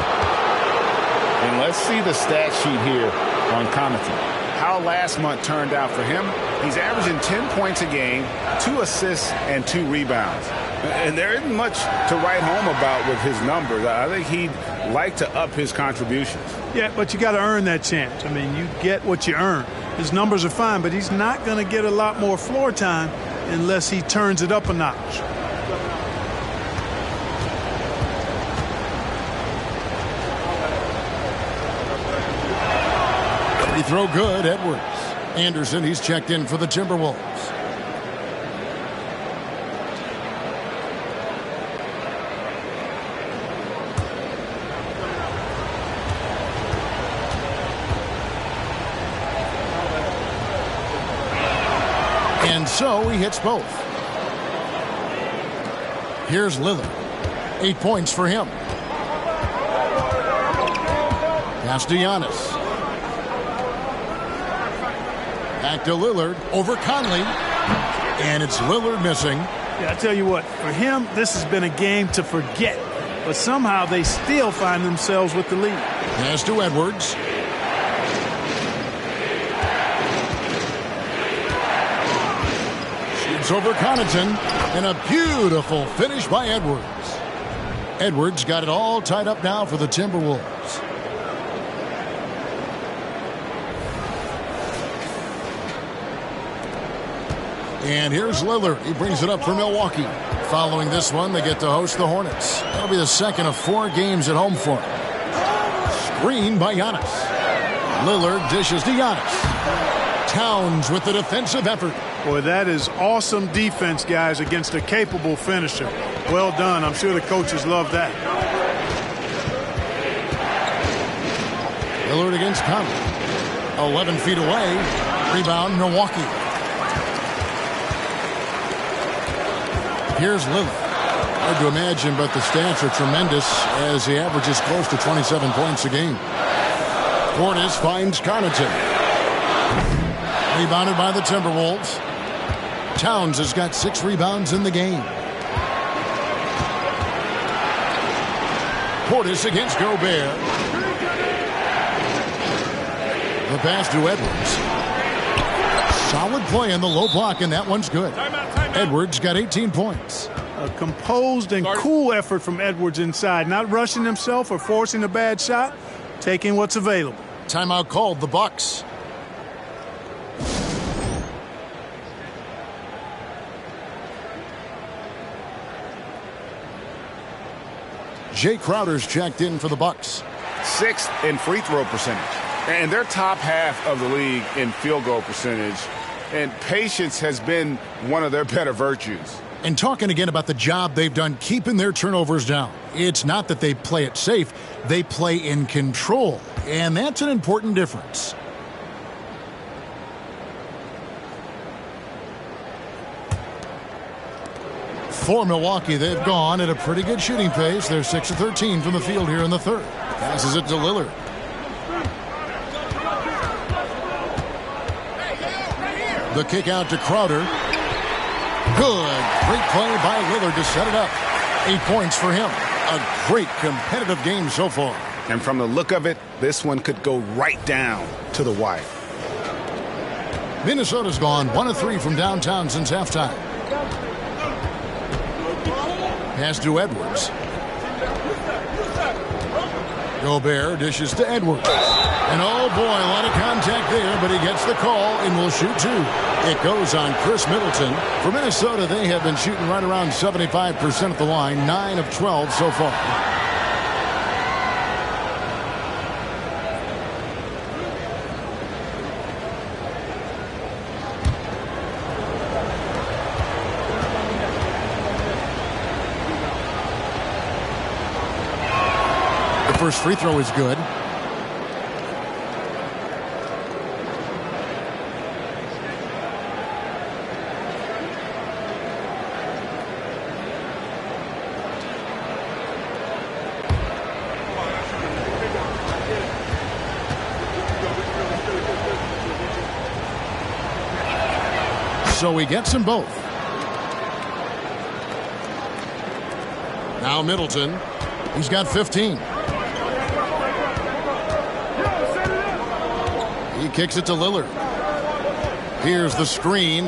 And let's see the stat sheet here on Connaughton. How last month turned out for him. He's averaging 10 points a game, 2 assists, and 2 rebounds. And there isn't much to write home about with his numbers. I think he'd like to up his contributions. Yeah, but you got to earn that chance. I mean, you get what you earn. His numbers are fine, but he's not going to get a lot more floor time unless he turns it up a notch. Free throw good, Edwards. Anderson, he's checked in for the Timberwolves. And so he hits both. Here's Lillard. 8 points for him. Pass to Giannis. Back to Lillard over Conley. And it's Lillard missing. Yeah, I tell you what, for him, this has been a game to forget. But somehow they still find themselves with the lead. Pass to Edwards. Shoots over Connaughton. And a beautiful finish by Edwards. Edwards got it all tied up now for the Timberwolves. And here's Lillard. He brings it up for Milwaukee. Following this one, they get to host the Hornets. That'll be the second of 4 games at home for him. Screen by Giannis. Lillard dishes to Giannis. Towns with the defensive effort. Boy, that is awesome defense, guys, against a capable finisher. Well done. I'm sure the coaches love that. Lillard against Conley. 11 feet away. Rebound, Milwaukee. Here's Lillard. Hard to imagine, but the stats are tremendous as he averages close to 27 points a game. Portis finds Connaughton. Rebounded by the Timberwolves. Towns has got 6 rebounds in the game. Portis against Gobert. The pass to Edwards. Solid play in the low block, and that one's good. Edwards got 18 points. A composed and cool effort from Edwards inside. Not rushing himself or forcing a bad shot. Taking what's available. Timeout called, the Bucks. Jay Crowder's checked in for the Bucks. 6th in free throw percentage. And they're top half of the league in field goal percentage. And patience has been one of their better virtues. And talking again about the job they've done keeping their turnovers down. It's not that they play it safe. They play in control. And that's an important difference. For Milwaukee, they've gone at a pretty good shooting pace. They're 6 of 13 from the field here in the third. Passes it to Lillard. The kick out to Crowder. Good. Great play by Lillard to set it up. 8 points for him. A great competitive game so far. And from the look of it, this one could go right down to the wire. Minnesota's gone 1 of 3 from downtown since halftime. Pass to Edwards. Gobert dishes to Edwards. And oh boy, a lot of contact there, but he gets the call and will shoot 2. It goes on Chris Middleton. For Minnesota, they have been shooting right around 75% at the line, 9 of 12 so far. first free throw is good. So he gets them both. Now Middleton. He's got 15. He kicks it to Lillard. Here's the screen.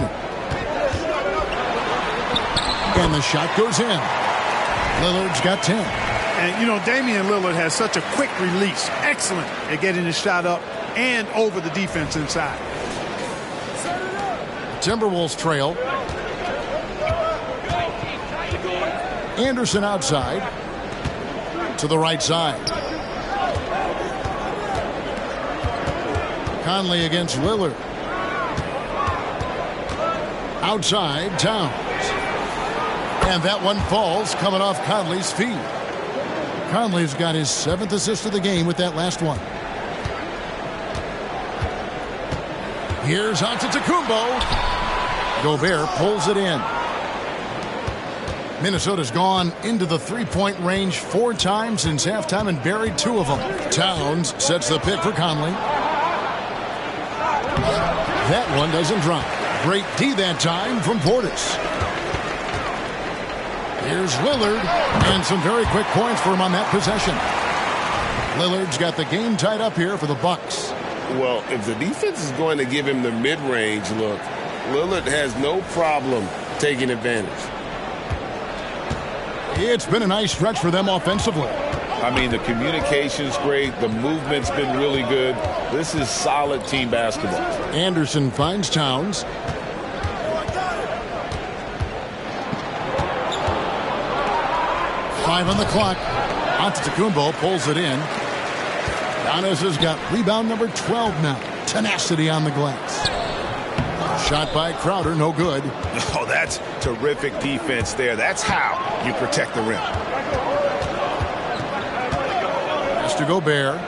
And the shot goes in. Lillard's got 10. And, you know, Damian Lillard has such a quick release. Excellent at getting his shot up and over the defense inside. Timberwolves trail. Anderson outside. To the right side. Conley against Lillard. Outside, Towns. And that one falls coming off Conley's feet. Conley's got his 7th assist of the game with that last one. Here's Antetokounmpo. Gobert pulls it in. Minnesota's gone into the three-point range 4 times since halftime and buried 2 of them. Towns sets the pick for Conley. That one doesn't drop. Great D that time from Portis. Here's Lillard, and some very quick points for him on that possession. Lillard's got the game tied up here for the Bucks. Well, if the defense is going to give him the mid-range look, Lillard has no problem taking advantage. It's been a nice stretch for them offensively. I mean, the communication's great. The movement's been really good. This is solid team basketball. Anderson finds Towns. Five on the clock. Antetokounmpo pulls it in. Giannis has got rebound number 12 now. Tenacity on the glass. Shot by Crowder, no good. Oh, that's terrific defense there. That's how you protect the rim. Pass to Gobert.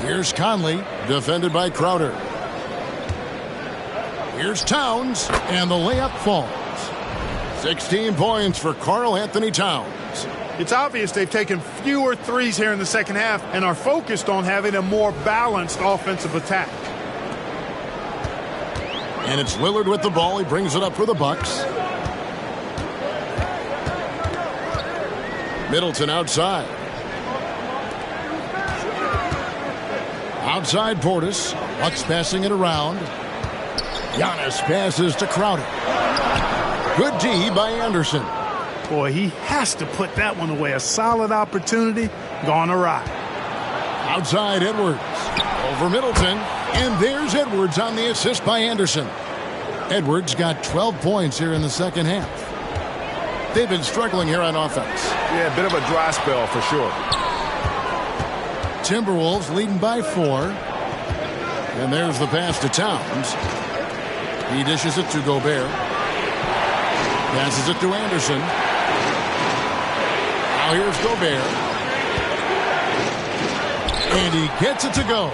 Here's Conley, defended by Crowder. Here's Towns, and the layup falls. 16 points for Karl Anthony Towns. It's obvious they've taken fewer threes here in the second half and are focused on having a more balanced offensive attack. And it's Lillard with the ball. He brings it up for the Bucks. Middleton outside. Outside Portis. Bucks passing it around. Giannis passes to Crowder. Good D by Anderson. Boy, he has to put that one away. A solid opportunity gone awry. Outside Edwards. Over Middleton. And there's Edwards on the assist by Anderson. Edwards got 12 points here in the second half. They've been struggling here on offense. Yeah, a bit of a dry spell for sure. Timberwolves leading by 4. And there's the pass to Towns. He dishes it to Gobert. Passes it to Anderson. Now here's Gobert. And he gets it to go.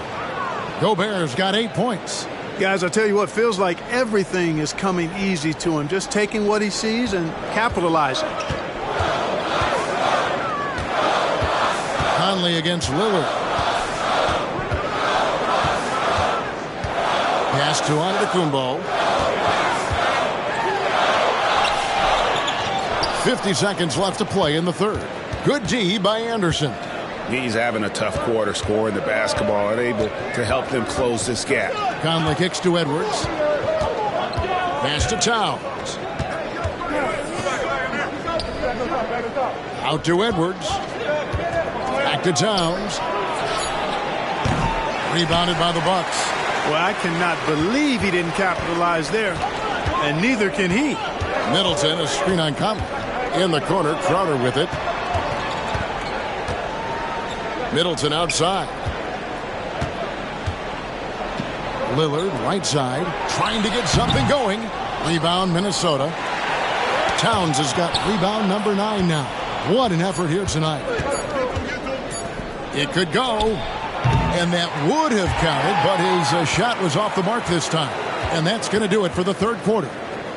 Gobert's got 8 points. Guys, I tell you what, feels like everything is coming easy to him. Just taking what he sees and capitalizing. Conley against Lillard. Pass to Antetokounmpo. 50 seconds left to play in the third. Good D by Anderson. He's having a tough quarter scoring the basketball and able to help them close this gap. Conley kicks to Edwards. Pass to Towns. Out to Edwards. Back to Towns. Rebounded by the Bucks. Well, I cannot believe he didn't capitalize there. And neither can he. Middleton, a screen on Conley. In the corner, Crowder with it. Middleton outside. Lillard, right side, trying to get something going. Rebound, Minnesota. Towns has got rebound number 9 now. What an effort here tonight. It could go, and that would have counted, but his shot was off the mark this time. And that's going to do it for the third quarter.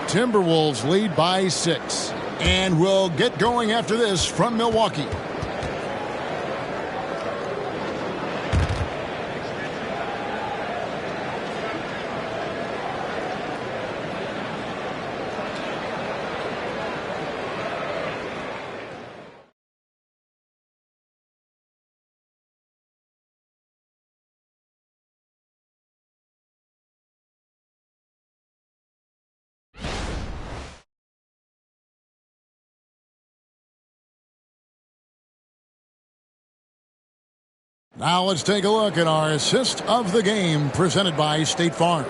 Timberwolves lead by 6. And we'll get going after this from Milwaukee. Now let's take a look at our assist of the game presented by State Farm.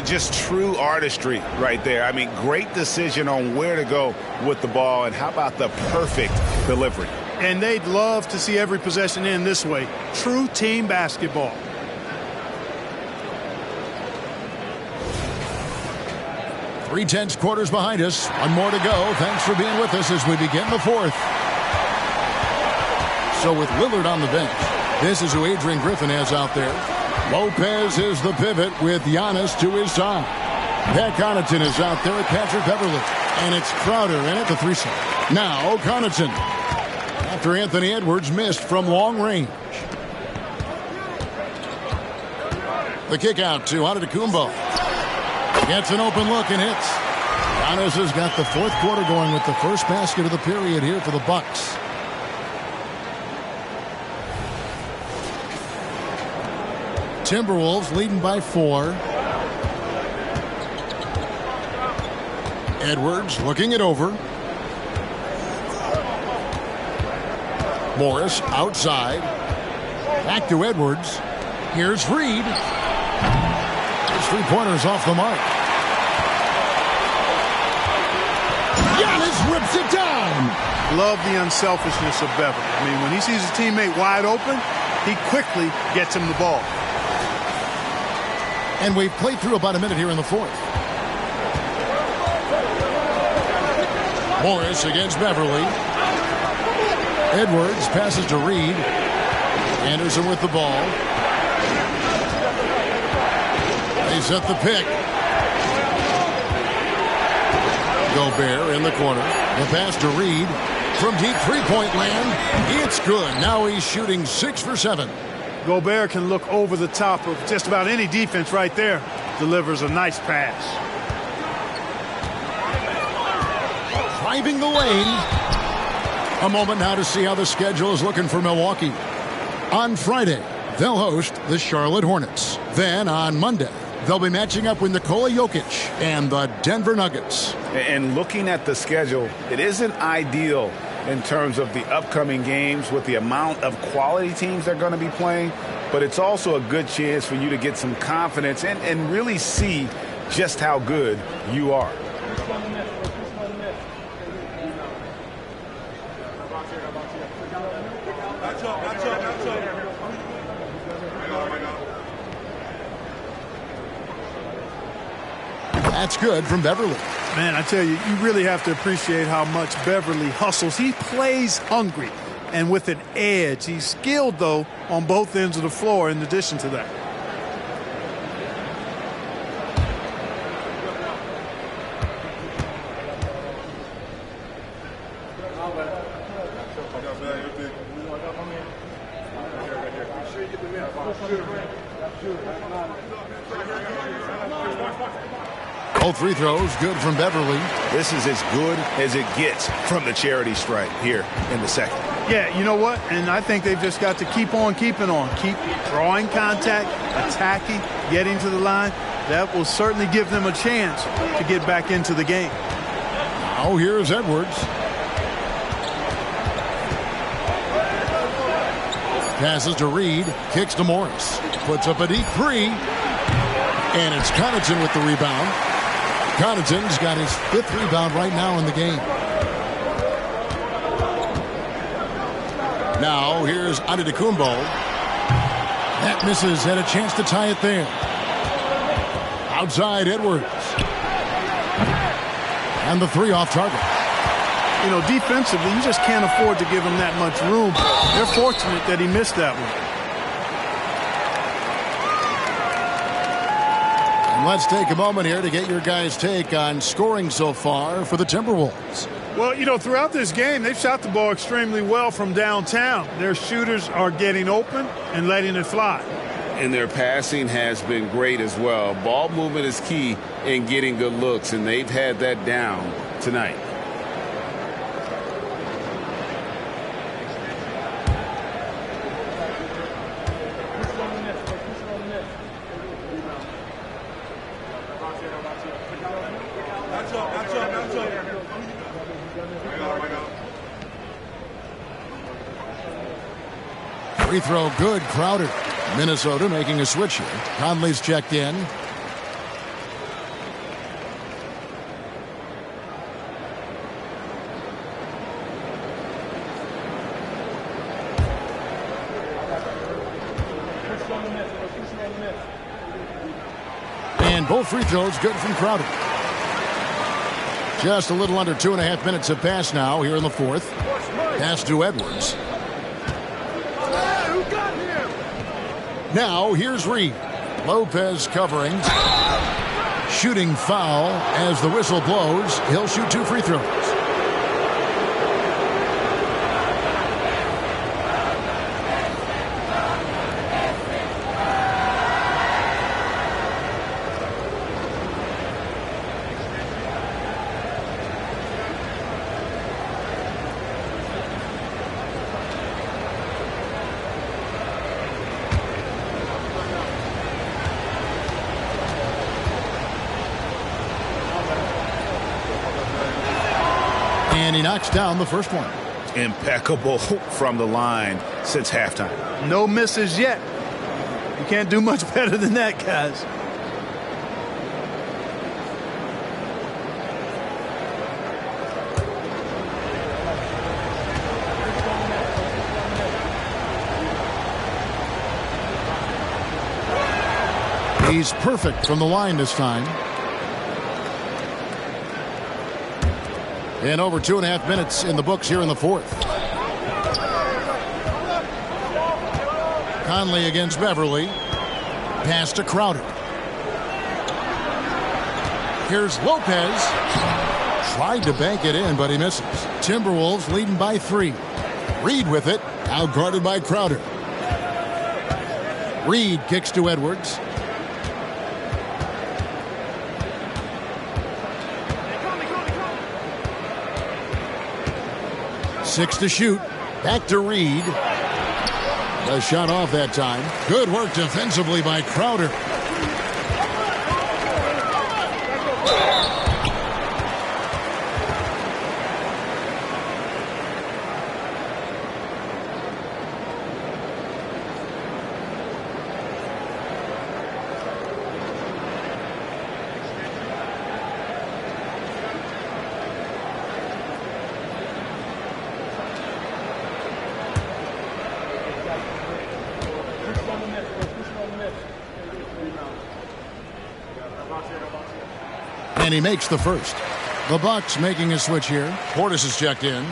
Just true artistry right there. I mean, great decision on where to go with the ball, and how about the perfect delivery? And they'd love to see every possession end this way. True team basketball. Three-tenths quarters behind us. One more to go. Thanks for being with us as we begin the fourth. So with Lillard on the bench, this is who Adrian Griffin has out there. Lopez is the pivot with Giannis to his side. Pat Connaughton is out there with Patrick Beverley. And it's Crowder in at the 3-side. Now Connaughton, after Anthony Edwards missed from long range. The kick out to Antetokounmpo. Gets an open look and hits. Giannis has got the fourth quarter going with the first basket of the period here for the Bucks. Timberwolves leading by 4. Edwards looking it over. Morris outside. Back to Edwards. Here's Reed. His three-pointers off the mark. Giannis rips it down. Love the unselfishness of Beverly. I mean, when he sees his teammate wide open, he quickly gets him the ball. And we've played through about a minute here in the fourth. Morris against Beverly. Edwards passes to Reed. Anderson with the ball. They set the pick. Gobert in the corner. The pass to Reed. From deep three-point land. It's good. Now he's shooting 6 for 7. Gobert can look over the top of just about any defense right there. Delivers a nice pass. Driving the lane. A moment now to see how the schedule is looking for Milwaukee. On Friday, they'll host the Charlotte Hornets. Then on Monday, they'll be matching up with Nikola Jokic and the Denver Nuggets. And looking at the schedule, it isn't ideal in terms of the upcoming games with the amount of quality teams they're going to be playing, but it's also a good chance for you to get some confidence and really see just how good you are. That's good from Beverly. Man, I tell you, you really have to appreciate how much Beverly hustles. He plays hungry and with an edge. He's skilled, though, on both ends of the floor in addition to that. Both free throws good from Beverly. This is as good as it gets from the charity stripe here in the second. Yeah, you know what? And I think they've just got to keep on keeping on. Keep drawing contact, attacking, getting to the line. That will certainly give them a chance to get back into the game. Now here's Edwards. Passes to Reed. Kicks to Morris. Puts up a deep three. And it's Connaughton with the rebound. Connaughton's got his 5th rebound right now in the game. Now here's Antetokounmpo. That misses. Had a chance to tie it there. Outside Edwards. And the 3 off target. You know, defensively, you just can't afford to give him that much room. They're fortunate that he missed that one. And let's take a moment here to get your guys' take on scoring so far for the Timberwolves. Well, you know, throughout this game, they've shot the ball extremely well from downtown. Their shooters are getting open and letting it fly. And their passing has been great as well. Ball movement is key in getting good looks, and they've had that down tonight. Free throw good, Crowder. Minnesota making a switch here. Conley's checked in. And both free throws good from Crowder. Just a little under 2.5 minutes have passed now here in the fourth. Pass to Edwards. Now here's Reed. Lopez covering. Shooting foul as the whistle blows. He'll shoot 2 free throws. And he knocks down the first one. Impeccable from the line since halftime. No misses yet. You can't do much better than that, guys. He's perfect from the line this time. And over 2.5 minutes in the books here in the fourth. Conley against Beverly. Pass to Crowder. Here's Lopez. Tried to bank it in, but he misses. Timberwolves leading by 3. Reed with it. Out guarded by Crowder. Reed kicks to Edwards. Six to shoot. Back to Reed. A shot off that time. Good work defensively by Crowder. And he makes the first. The Bucks making a switch here. Portis is checked in.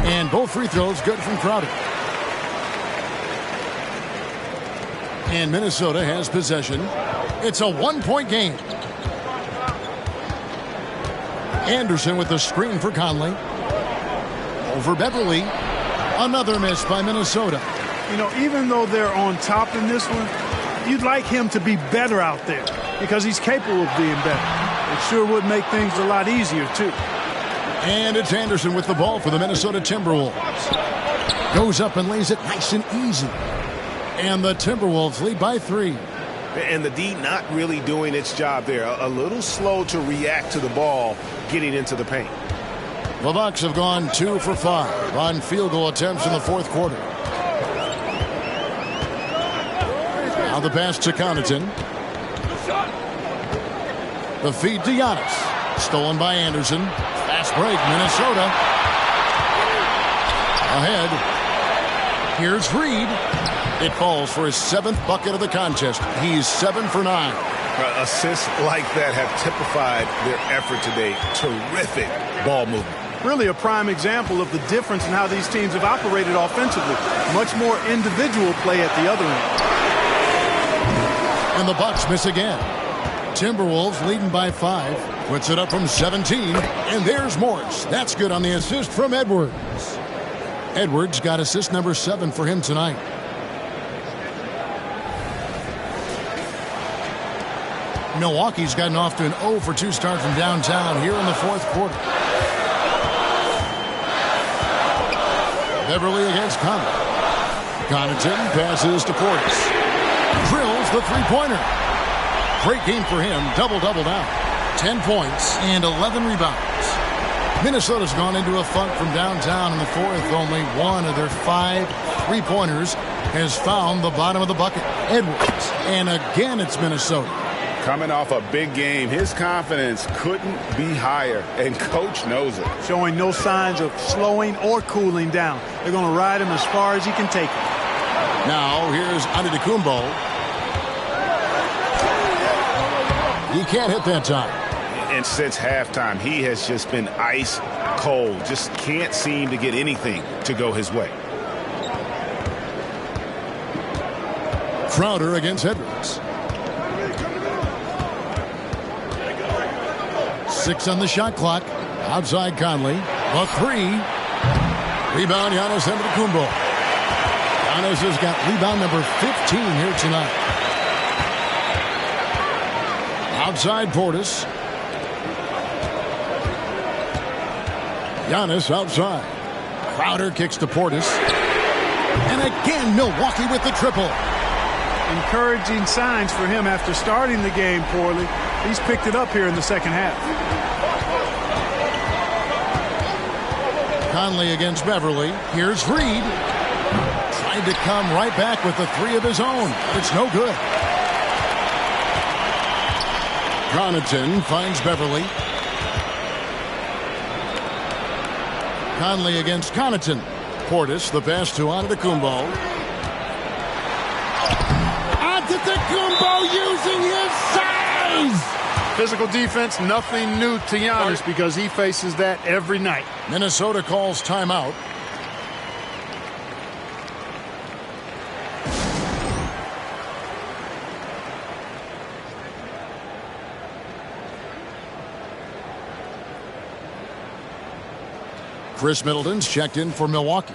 And both free throws good from Crowder. And Minnesota has possession. It's a 1-point game. Anderson with the screen for Conley. Over Beverly. Another miss by Minnesota. You know, even though they're on top in this one, you'd like him to be better out there because he's capable of being better. It sure would make things a lot easier, too. And it's Anderson with the ball for the Minnesota Timberwolves. Goes up and lays it nice and easy. And the Timberwolves lead by 3. And the D not really doing its job there. A little slow to react to the ball getting into the paint. The Bucks have gone 2 for 5 on field goal attempts in the fourth quarter. Now the pass to Connaughton. The feed to Giannis. Stolen by Anderson. Fast break, Minnesota. Ahead. Here's Reed. It falls for his 7th bucket of the contest. He's 7 for 9. Assists like that have typified their effort today. Terrific ball movement. Really a prime example of the difference in how these teams have operated offensively. Much more individual play at the other end. And the Bucks miss again. Timberwolves leading by 5. Puts it up from 17. And there's Morris. That's good on the assist from Edwards. Edwards got assist number 7 for him tonight. Milwaukee's gotten off to an 0 for 2 start from downtown here in the 4th quarter. Beverly against Connaughton passes to Portis. Drills the three-pointer. Great game for him. Double-double now. 10 points and 11 rebounds. Minnesota's gone into a funk from downtown in the 4th. Only one of their 5 three-pointers has found the bottom of the bucket. Edwards. And again, it's Minnesota. Coming off a big game, his confidence couldn't be higher, and coach knows it. Showing no signs of slowing or cooling down. They're going to ride him as far as he can take him. Now here's Antetokounmpo. He can't hit that time. And since halftime, he has just been ice cold. Just can't seem to get anything to go his way. Crowder against Edwards. 6 on the shot clock. Outside Conley. A 3. Rebound Giannis Antetokounmpo. Giannis has got rebound number 15 here tonight. Outside Portis. Giannis outside. Crowder kicks to Portis. And again, Milwaukee with the triple. Encouraging signs for him after starting the game poorly. He's picked it up here in the second half. Conley against Beverly. Here's Reed. Tried to come right back with the 3 of his own. It's no good. Connaughton finds Beverly. Conley against Connaughton. Portis, the pass to Antetokounmpo. Antetokounmpo using his size! Physical defense, nothing new to Giannis because he faces that every night. Minnesota calls timeout. Chris Middleton's checked in for Milwaukee.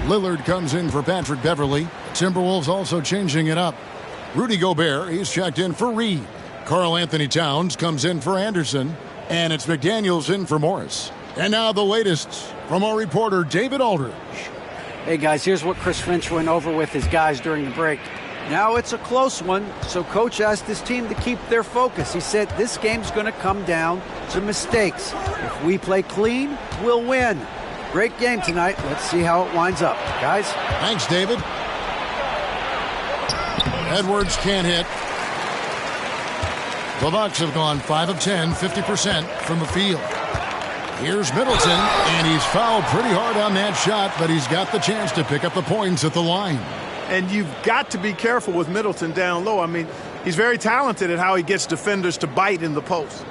Lillard comes in for Patrick Beverly. Timberwolves also changing it up. Rudy Gobert, he's checked in for Reed. Karl Anthony Towns comes in for Anderson. And it's McDaniels in for Morris. And now the latest from our reporter, David Aldridge. Hey, guys, here's what Chris Finch went over with his guys during the break. Now it's a close one, so Coach asked his team to keep their focus. He said this game's going to come down to mistakes. If we play clean, we'll win. Great game tonight. Let's see how it winds up. Guys? Thanks, David. Edwards can't hit. The Bucks have gone 5 of 10, 50% from the field. Here's Middleton, and he's fouled pretty hard on that shot, but he's got the chance to pick up the points at the line. And you've got to be careful with Middleton down low. I mean, he's very talented at how he gets defenders to bite in the post.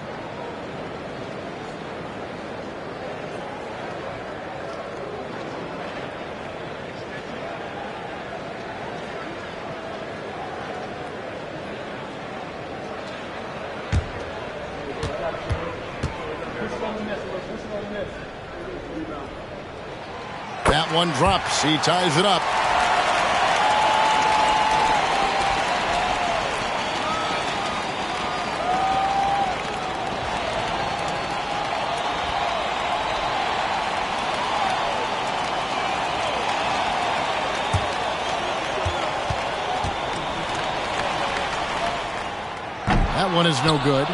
That one drops. He ties it up. That one is no good.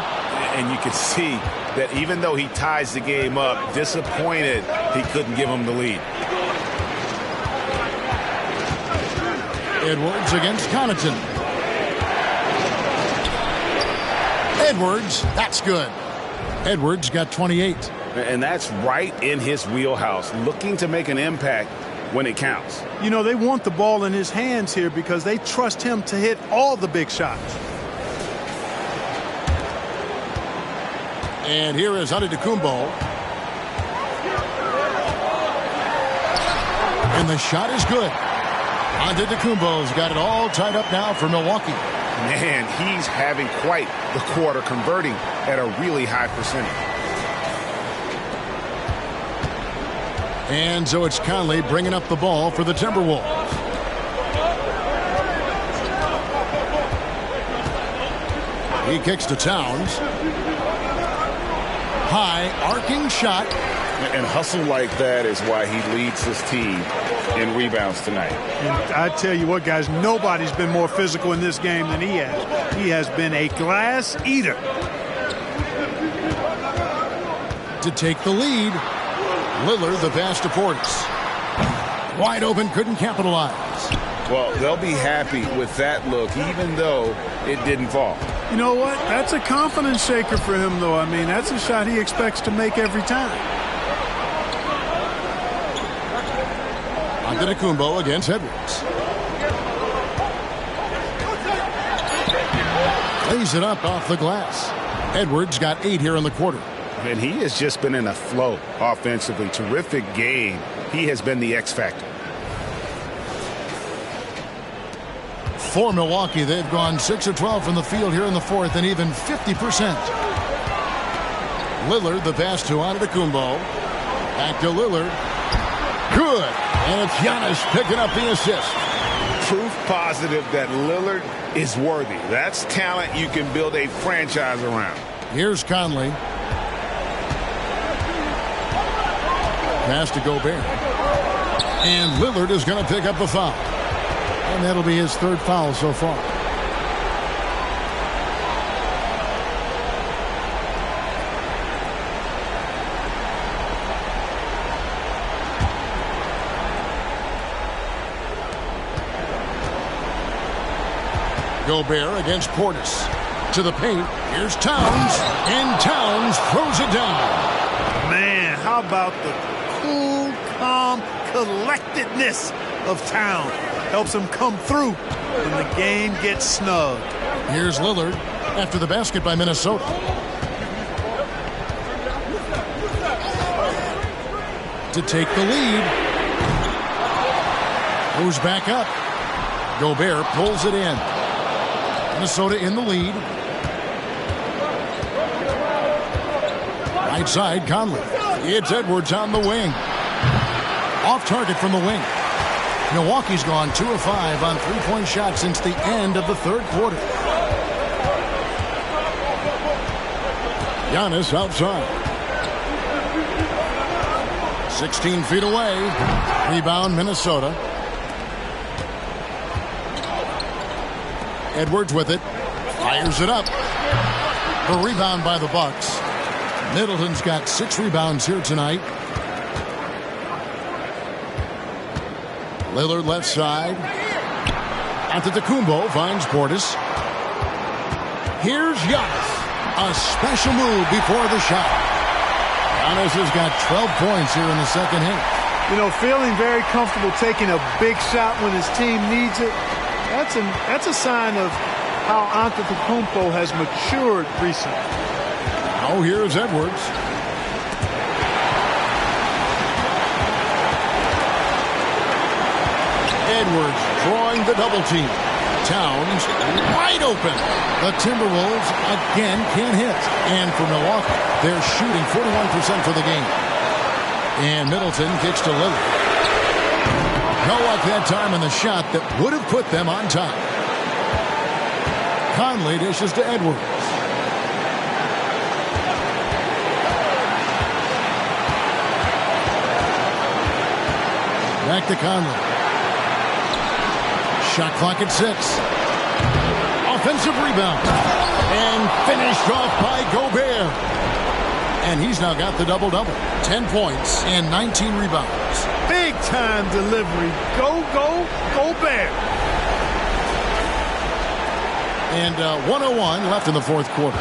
And you can see that even though he ties the game up, disappointed he couldn't give him the lead. Edwards against Connaughton. Edwards, that's good. Edwards got 28. And that's right in his wheelhouse, looking to make an impact when it counts. You know, they want the ball in his hands here because they trust him to hit all the big shots. And here is Antetokounmpo. And the shot is good. Antetokounmpo's got it all tied up now for Milwaukee. Man, he's having quite the quarter, converting at a really high percentage. And so it's Conley bringing up the ball for the Timberwolves. He kicks to Towns. High arcing shot. And hustle like that is why he leads his team in rebounds tonight. And I tell you what, guys, nobody's been more physical in this game than he has. He has been a glass eater. To take the lead, Lillard the pass to Portis. Wide open, couldn't capitalize. Well, they'll be happy with that look, even though it didn't fall. You know what? That's a confidence shaker for him, though. I mean, that's a shot he expects to make every time. Antetokounmpo against Edwards. Lays it up off the glass. Edwards got 8 here in the quarter. And he has just been in a flow offensively. Terrific game. He has been the X factor. For Milwaukee, they've gone 6 of 12 from the field here in the fourth and even 50%. Lillard, the pass to Antetokounmpo. Back to Lillard. Good. And it's Giannis picking up the assist. Proof positive that Lillard is worthy. That's talent you can build a franchise around. Here's Conley. Pass to Gobert. And Lillard is going to pick up the foul. And that'll be his third foul so far. Gobert against Portis. To the paint. Here's Towns. And Towns throws it down. Man, how about the cool, calm collectedness of Towns? Helps him come through when the game gets snug. Here's Lillard after the basket by Minnesota. To take the lead. Moves back up. Gobert pulls it in. Minnesota in the lead. Right side, Conley. It's Edwards on the wing. Off target from the wing. Milwaukee's gone 2 of 5 on three-point shots since the end of the third quarter. Giannis outside. 16 feet away. Rebound, Minnesota. Edwards with it. Fires it up. The rebound by the Bucks. Middleton's got 6 rebounds here tonight. Lillard left side. Antetokounmpo finds Portis. Here's Giannis. A special move before the shot. Giannis has got 12 points here in the second half. You know, feeling very comfortable taking a big shot when his team needs it. That's a sign of how Antetokounmpo has matured recently. Now here's Edwards. Edwards drawing the double team. Towns wide open. The Timberwolves again can't hit. And for Milwaukee, they're shooting 41% for the game. And Middleton kicks to Lillard. No luck that time in the shot that would have put them on top. Conley dishes to Edwards. Back to Conley. Shot clock at 6. Offensive rebound. And finished off by Gobert. And he's now got the double-double. 10 points and 19 rebounds. Big-time delivery. Go, Gobert. And 1:01 left in the fourth quarter.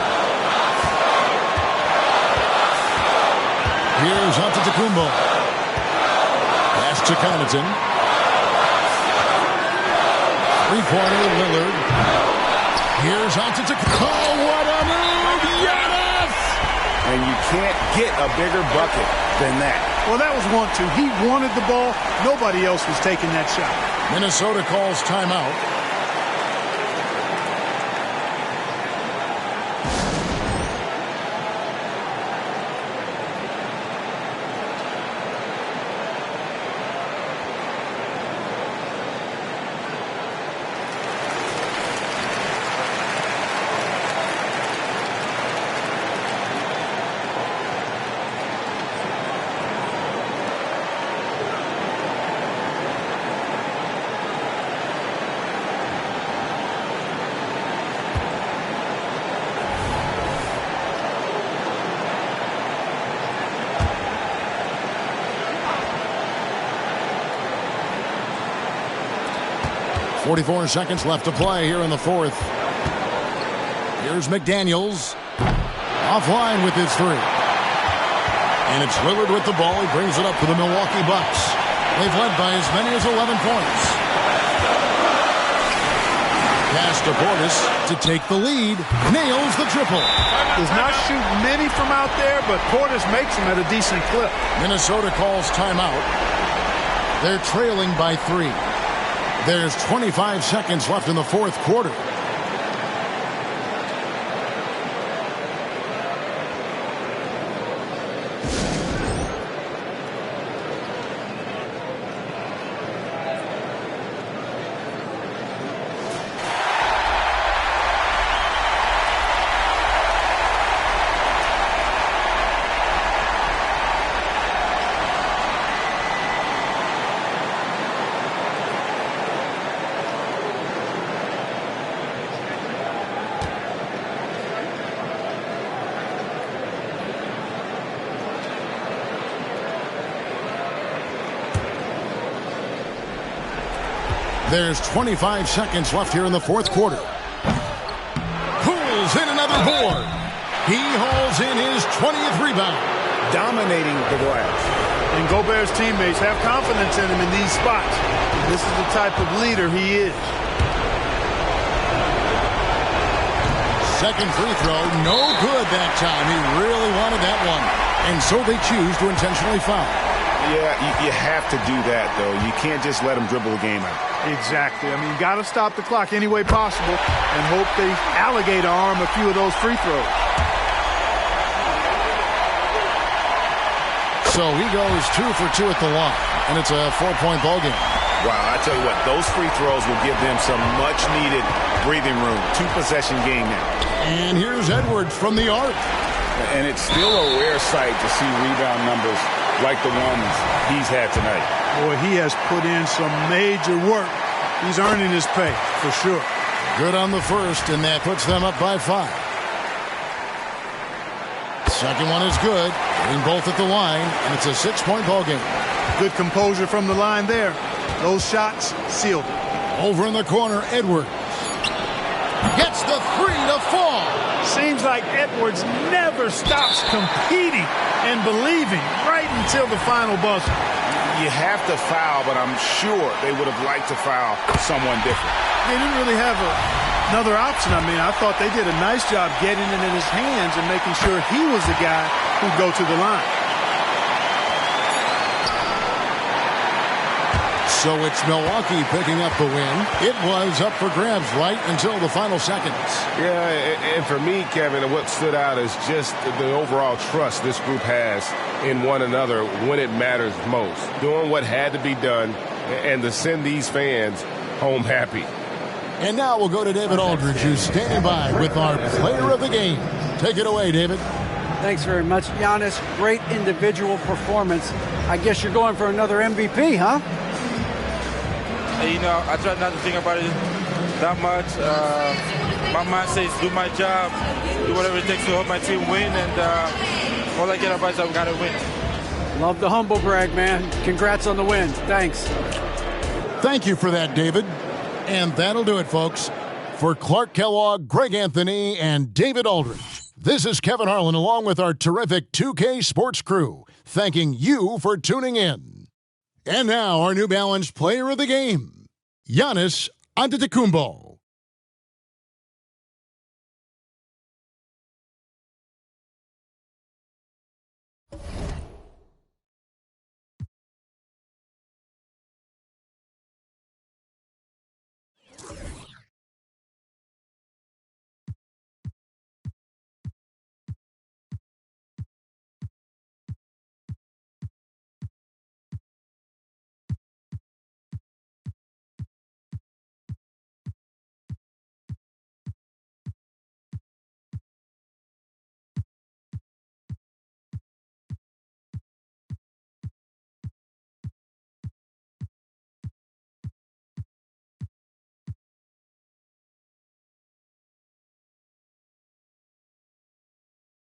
Here's Antetokounmpo. Pass to Connaughton. Three-pointer, Lillard. Here's Antetokounmpo. Oh, what a move! Giannis! And you can't get a bigger bucket than that. Well, that was 1-2. He wanted the ball. Nobody else was taking that shot. Minnesota calls timeout. .44 seconds left to play here in the fourth. Here's McDaniels. Offline with his three. And it's Lillard with the ball. He brings it up for the Milwaukee Bucks. They've led by as many as 11 points. Pass to Portis to take the lead. Nails the triple. Does not shoot many from out there, but Portis makes them at a decent clip. Minnesota calls timeout. They're trailing by 3. There's 25 seconds left in the fourth quarter. There's 25 seconds left here in the fourth quarter. Pulls in another board. He hauls in his 20th rebound. Dominating the glass. And Gobert's teammates have confidence in him in these spots. This is the type of leader he is. Second free throw, no good that time. He really wanted that one. And so they choose to intentionally foul. Yeah, you have to do that, though. You can't just let him dribble the game out. Exactly. I mean, got to stop the clock any way possible and hope they alligator arm a few of those free throws. So he goes 2 for 2 at the line, and it's a 4-point ball game. Wow, I tell you what, those free throws will give them some much-needed breathing room. 2-possession game now. And here's Edwards from the arc. And it's still a rare sight to see rebound numbers like the ones he's had tonight. Boy, he has put in some major work. He's earning his pay, for sure. Good on the first, and that puts them up by 5. Second one is good. Getting both at the line, and it's a 6-point ball game. Good composure from the line there. Those shots sealed it. Over in the corner, Edwards. Gets the 3 to fall. Seems like Edwards never stops competing and believing right until the final buzzer. You have to foul, but I'm sure they would have liked to foul someone different. They didn't really have another option. I mean, I thought they did a nice job getting it in his hands and making sure he was the guy who'd go to the line. So it's Milwaukee picking up the win. It was up for grabs right until the final seconds. Yeah, and for me, Kevin, what stood out is just the overall trust this group has in one another when it matters most. Doing what had to be done and to send these fans home happy. And now we'll go to David Aldridge, who's standing by with our player of the game. Take it away, David. Thanks very much, Giannis. Great individual performance. I guess you're going for another MVP, huh? You know, I try not to think about it that much. My mind says do my job, do whatever it takes to help my team win, and all I get advice is we got to win. Love the humble brag, man. Congrats on the win. Thanks. Thank you for that, David. And that'll do it, folks. For Clark Kellogg, Greg Anthony, and David Aldridge, This is Kevin Harlan along with our terrific 2K Sports crew, thanking you for tuning in. And now our New Balance player of the game, Giannis Antetokounmpo.